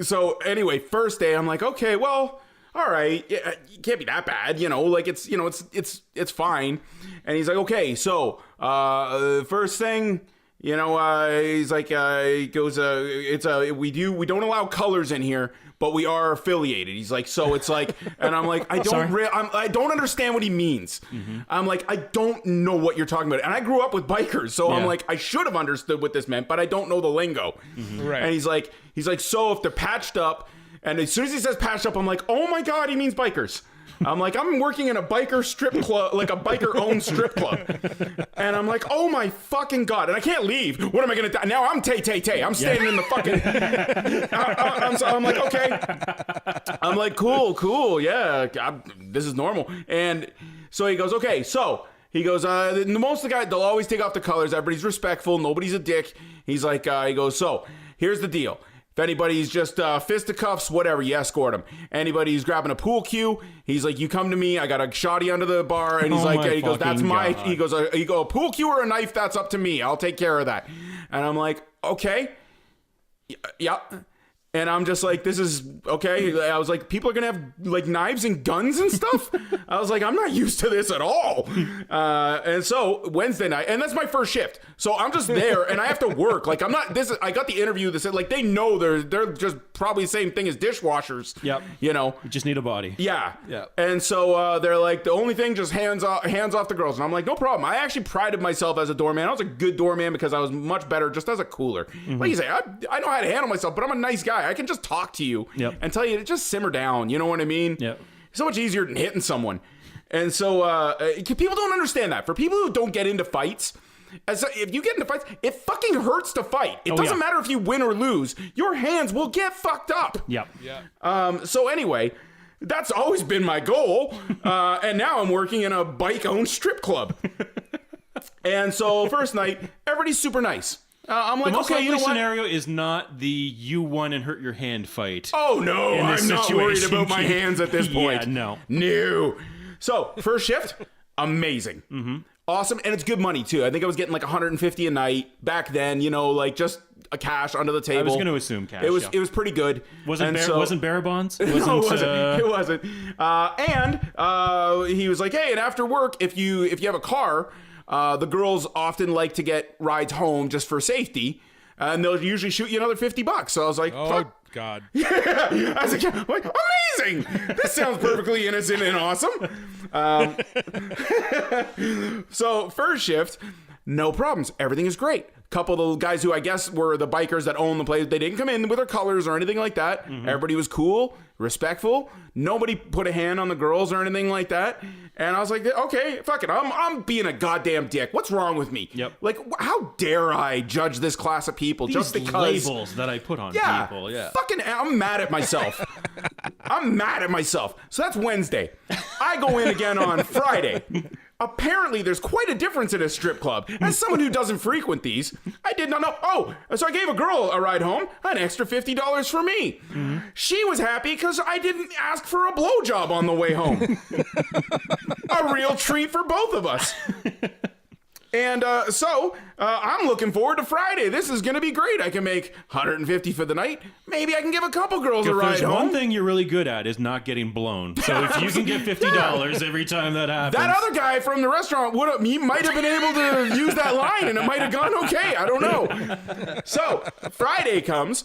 So anyway, first day, I'm like, okay, well, all right. It can't be that bad. Like it's fine. And he's like, okay, so first thing, he's like, he goes, we don't allow colors in here, but we are affiliated. He's like, so it's like, and I'm like, I don't understand what he means. Mm-hmm. I'm like, I don't know what you're talking about. And I grew up with bikers, so I'm like, I should have understood what this meant, but I don't know the lingo. Mm-hmm. Right. And he's like, so if they're patched up, and as soon as he says patched up, I'm like, oh my God, he means bikers. I'm like, I'm working in a biker strip club, like a biker-owned strip club. And I'm like, oh my fucking God. And I can't leave. What am I going to do? Now I'm Tay. I'm standing in the fucking... I'm like, okay. I'm like, cool. Yeah, this is normal. And so he goes, okay, so... He goes, most of the guys, they'll always take off the colors. Everybody's respectful. Nobody's a dick. He's like, he goes, so here's the deal. If anybody's just fisticuffs, whatever, you escort them. Anybody who's grabbing a pool cue, he's like, you come to me. I got a shotty under the bar, and he's he goes, that's my. God. He goes, a pool cue or a knife, that's up to me. I'll take care of that. And I'm like, okay, yeah. And I'm just like, this is okay. I was like, people are going to have like knives and guns and stuff. I was like, I'm not used to this at all. And so Wednesday night, and that's my first shift. So I'm just there and I have to work. Like I got the interview that said like, they know they're just probably the same thing as dishwashers. Yep. You know, You just need a body. yeah. Yeah. And so they're like, the only thing, just hands off the girls. And I'm like, no problem. I actually prided myself as a doorman. I was a good doorman because I was much better just as a cooler. Like you say, I know how to handle myself, but I'm a nice guy. I can just talk to you and tell you to just simmer down. You know what I mean? Yep. It's so much easier than hitting someone. And so people don't understand that. For people who don't get into fights, if you get into fights, it fucking hurts to fight. It doesn't matter if you win or lose. Your hands will get fucked up. Yep. Yeah. So anyway, that's always been my goal. And now I'm working in a bike-owned strip club. And so first night, everybody's super nice. I'm like, The most okay, you know likely what? scenario is not the you won and hurt your hand fight. Oh no, in this I'm not worried situation. about my hands at this point. Yeah, no. No. So first shift, amazing. Awesome. And it's good money too. I think I was getting like 150 a night back then, you know, like just a cash under the table. I was going to assume cash. It was yeah. it was pretty good. Wasn't bearer bonds? No, it wasn't. It wasn't. And he was like, hey, and after work, if you have a car, the girls often like to get rides home just for safety, and they'll usually shoot you another $50. So I was like, Oh fuck. God. I was like, yeah. I'm like, amazing. This sounds perfectly innocent and awesome. So first shift, no problems. Everything is great. Couple of the guys who I guess were the bikers that own the place, they didn't come in with their colors or anything like that. Everybody was cool, respectful. Nobody put a hand on the girls or anything like that. And I was like, okay, fuck it. I'm being a goddamn dick. What's wrong with me? Yep. Like, how dare I judge this class of people just These because labels that I put on yeah, people. Yeah. fucking, I'm mad at myself. I'm mad at myself. So that's Wednesday. I go in again on Friday. Apparently, there's quite a difference in a strip club. As someone who doesn't frequent these, I did not know. Oh, so I gave a girl a ride home, an extra $50 for me. She was happy because I didn't ask for a blowjob on the way home. A real treat for both of us. And so I'm looking forward to Friday. This is going to be great. I can make $150 for the night. Maybe I can give a couple girls a If ride there's home. one thing you're really good at is not getting blown. So if you can get $50 every time that happens. That other guy from the restaurant he might have been able to use that line and it might have gone okay. I don't know. So Friday comes.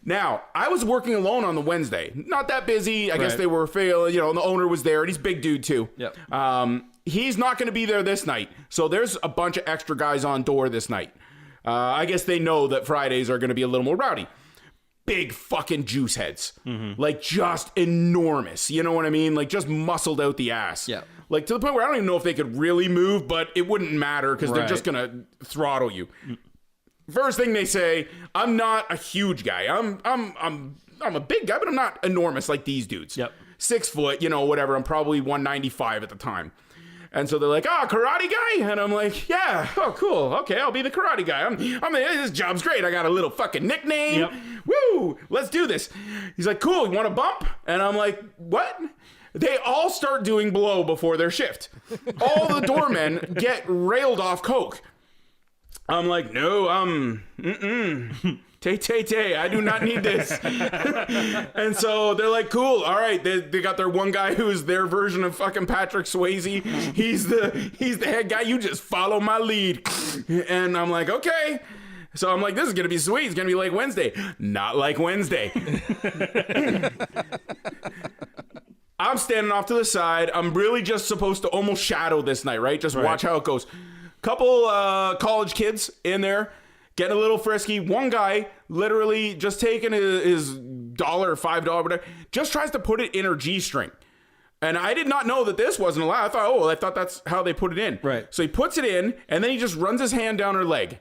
Now, I was working alone on the Wednesday. Not that busy. I guess Right. they were failing. You know, and the owner was there and he's a big dude too. Yep. He's not going to be there this night. So there's a bunch of extra guys on door this night. I guess they know that Fridays are going to be a little more rowdy. Big fucking juice heads. Like just enormous. You know what I mean? Like just muscled out the ass. Yeah. Like to the point where I don't even know if they could really move, but it wouldn't matter because they're Right. just going to throttle you. First thing they say, I'm not a huge guy. I'm a big guy, but I'm not enormous like these dudes. Yep. 6 foot, you know, whatever. I'm probably 195 at the time. And so they're like, oh, karate guy? And I'm like, yeah, oh, cool. Okay, I'll be the karate guy. This job's great. I got a little fucking nickname. Yep. Woo, let's do this. He's like, cool, you want a bump? And I'm like, what? They all start doing blow before their shift. All the doormen get railed off coke. I'm like, no, Tay, I do not need this. And so they're like, cool, all right. They got their one guy who's their version of fucking Patrick Swayze. He's the head guy. You just follow my lead. And I'm like, okay. So I'm like, this is gonna be sweet. It's gonna be like Wednesday. Not like Wednesday. I'm standing off to the side. I'm really just supposed to almost shadow this night, right? Just watch how it goes. Couple college kids in there getting a little frisky. One guy literally just taking his $1, $5, whatever, just tries to put it in her G-string. And I did not know that this wasn't allowed. I thought that's how they put it in. Right. So he puts it in, and then he just runs his hand down her leg.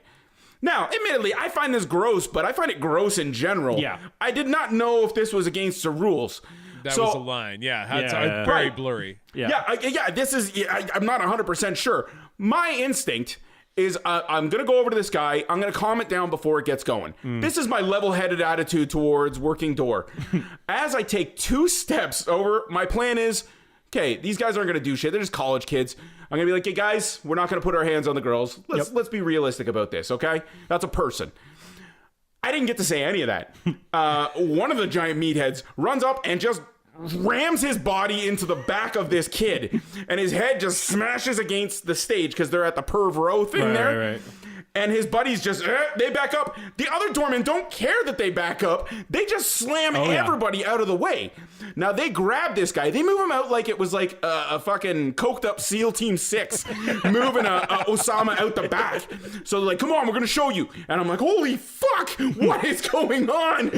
Now, admittedly, I find this gross, but I find it gross in general. Yeah. I did not know if this was against the rules. That was a line. Yeah. It's Yeah. very Right. blurry. This is, I'm not 100% sure. My instinct is I'm going to go over to this guy. I'm going to calm it down before it gets going. This is my level-headed attitude towards working door. As I take 2 steps over, my plan is, okay, these guys aren't going to do shit. They're just college kids. I'm going to be like, hey, guys, we're not going to put our hands on the girls. Let's be realistic about this, okay? That's a person. I didn't get to say any of that. One of the giant meatheads runs up and just rams his body into the back of this kid, and his head just smashes against the stage because they're at the perv row thing there. Right. And his buddies just, they back up. The other doormen don't care that they back up. They just slam everybody out of the way. Now, they grab this guy. They move him out like it was like a fucking coked up SEAL Team 6 moving a Osama out the back. So they're like, come on, we're going to show you. And I'm like, holy fuck, what is going on?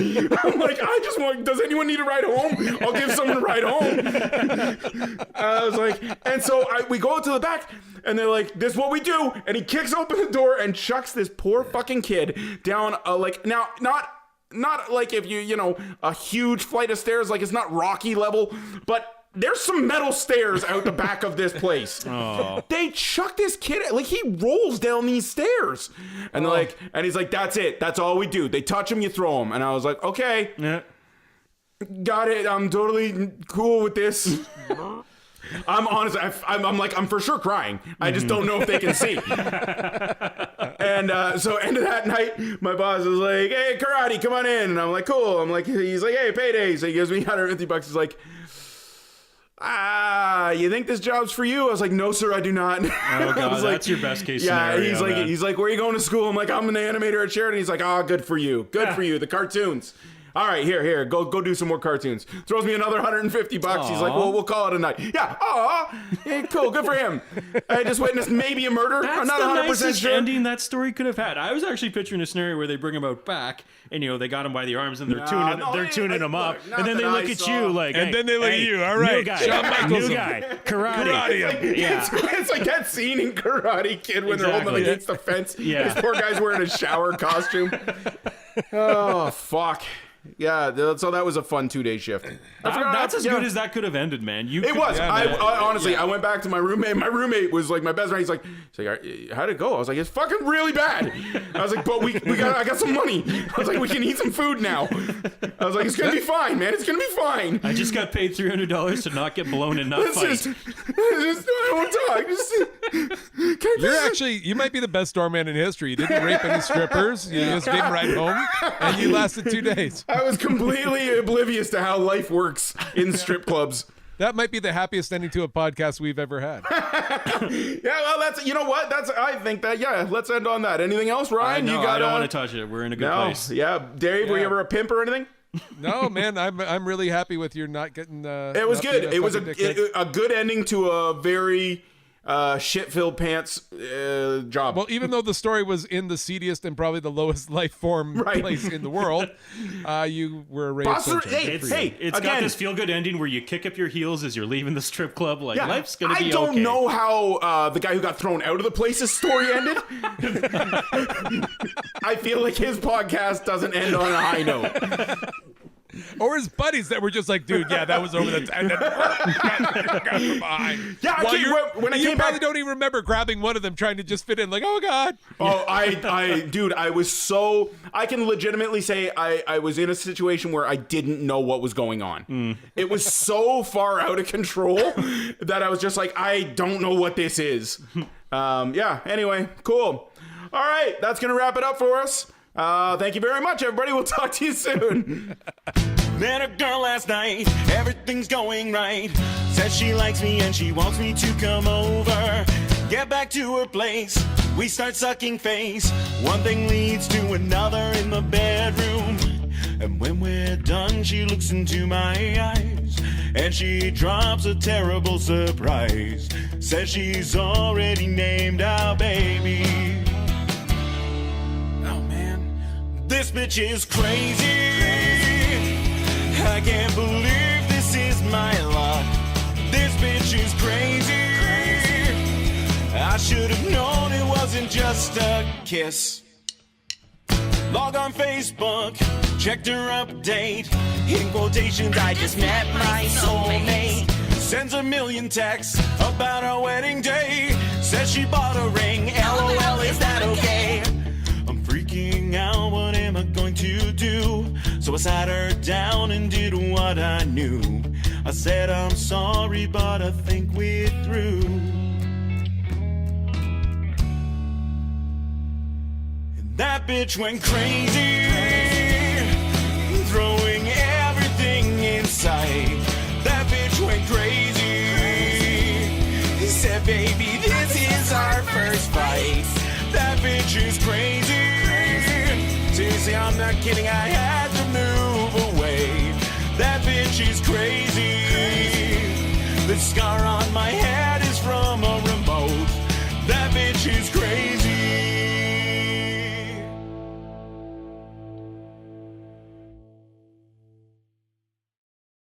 I'm like, I just want, does anyone need a ride home? I'll give someone a ride home. I was like, and so we go to the back, and they're like, this is what we do. And he kicks open the door and chucks this poor fucking kid down not like if you know, a huge flight of stairs, like it's not Rocky level, but there's some metal stairs out the back of this place. Oh. They chuck this kid, like he rolls down these stairs. And they're like, and he's like, that's it. That's all we do. They touch him, you throw him. And I was like, okay. Yeah. Got it. I'm totally cool with this. I'm honest. I'm for sure crying. I just don't know if they can see. And so end of that night, my boss was like, hey, karate, come on in. And I'm like, cool. I'm like, he's like, hey, payday. So he gives me $150. He's like, you think this job's for you? I was like, no, sir, I do not. Oh, God, that's your best case scenario. Yeah, he's like, where are you going to school? I'm like, I'm an animator at Sheridan. He's like, good for you. Good for you. The cartoons. All right, here, go do some more cartoons. Throws me another $150. Aww. He's like, well, we'll call it a night. Yeah, yeah, cool, good for him. I just witnessed maybe a murder. That's I'm not the 100% nicest sure. ending that story could have had. I was actually picturing a scenario where they bring him out back, and they got him by the arms, and they're tuning him up, and then they look at you like, and then they look at you. All right, new guy, new guy, karate. It's like that scene in Karate Kid when they're holding him against the fence. Yeah, this poor guy's wearing a shower costume. Oh fuck. Yeah, so that was a fun 2-day shift. That's as good as that could have ended, man. It was. I honestly, I went back to my roommate. My roommate was like my best friend. He's like, how'd it go? I was like, it's fucking really bad. I was like, but I got some money. I was like, we can eat some food now. I was like, it's gonna be fine, man. It's gonna be fine. I just got paid $300 to not get blown and not fight. I don't talk. You might be the best doorman in history. You didn't rape any strippers. You just gave them right home, and you lasted 2 days. I was completely oblivious to how life works in strip clubs. That might be the happiest ending to a podcast we've ever had. Yeah, well, I think that, let's end on that. Anything else, Ryan? I don't want to touch it. We're in a good place. Yeah, Dave, were you ever a pimp or anything? No, man, I'm really happy with your not getting. It was good. It was a good ending to a very shit-filled pants job. Well, even though the story was in the seediest and probably the lowest life form place in the world, you were a ray of sunshine. It's got this feel-good ending where you kick up your heels as you're leaving the strip club. Like, life's going to be okay. I don't know how the guy who got thrown out of the place's story ended. I feel like his podcast doesn't end on a high note. Or his buddies that were just like, dude, that was over the and then got from behind. Yeah, when I came probably back, don't even remember grabbing one of them trying to just fit in, like, oh god. Oh, I was so, I can legitimately say I was in a situation where I didn't know what was going on. It was so far out of control that I was just like, I don't know what this is. Anyway, cool. All right, that's gonna wrap it up for us. Thank you very much, everybody. We'll talk to you soon. Met a girl last night, everything's going right. Says she likes me and she wants me to come over. Get back to her place, we start sucking face. One thing leads to another in the bedroom. And when we're done, she looks into my eyes and she drops a terrible surprise. Says she's already named our baby. This bitch is crazy. I can't believe this is my luck. This bitch is crazy. I should have known it wasn't just a kiss. Log on Facebook, checked her update. In quotations, I just met my soulmate. Sends a million texts about our wedding day. Says she bought a ring. LOL, is that okay? I'm freaking out, what am I going to do? So I sat her down and did what I knew. I said I'm sorry, but I think we're through. And That bitch went crazy, throwing everything in sight. That bitch went crazy. He said, baby, this is our first fight. That bitch is crazy. Seriously, I'm not kidding, I had to move away. That bitch is crazy. The scar on my head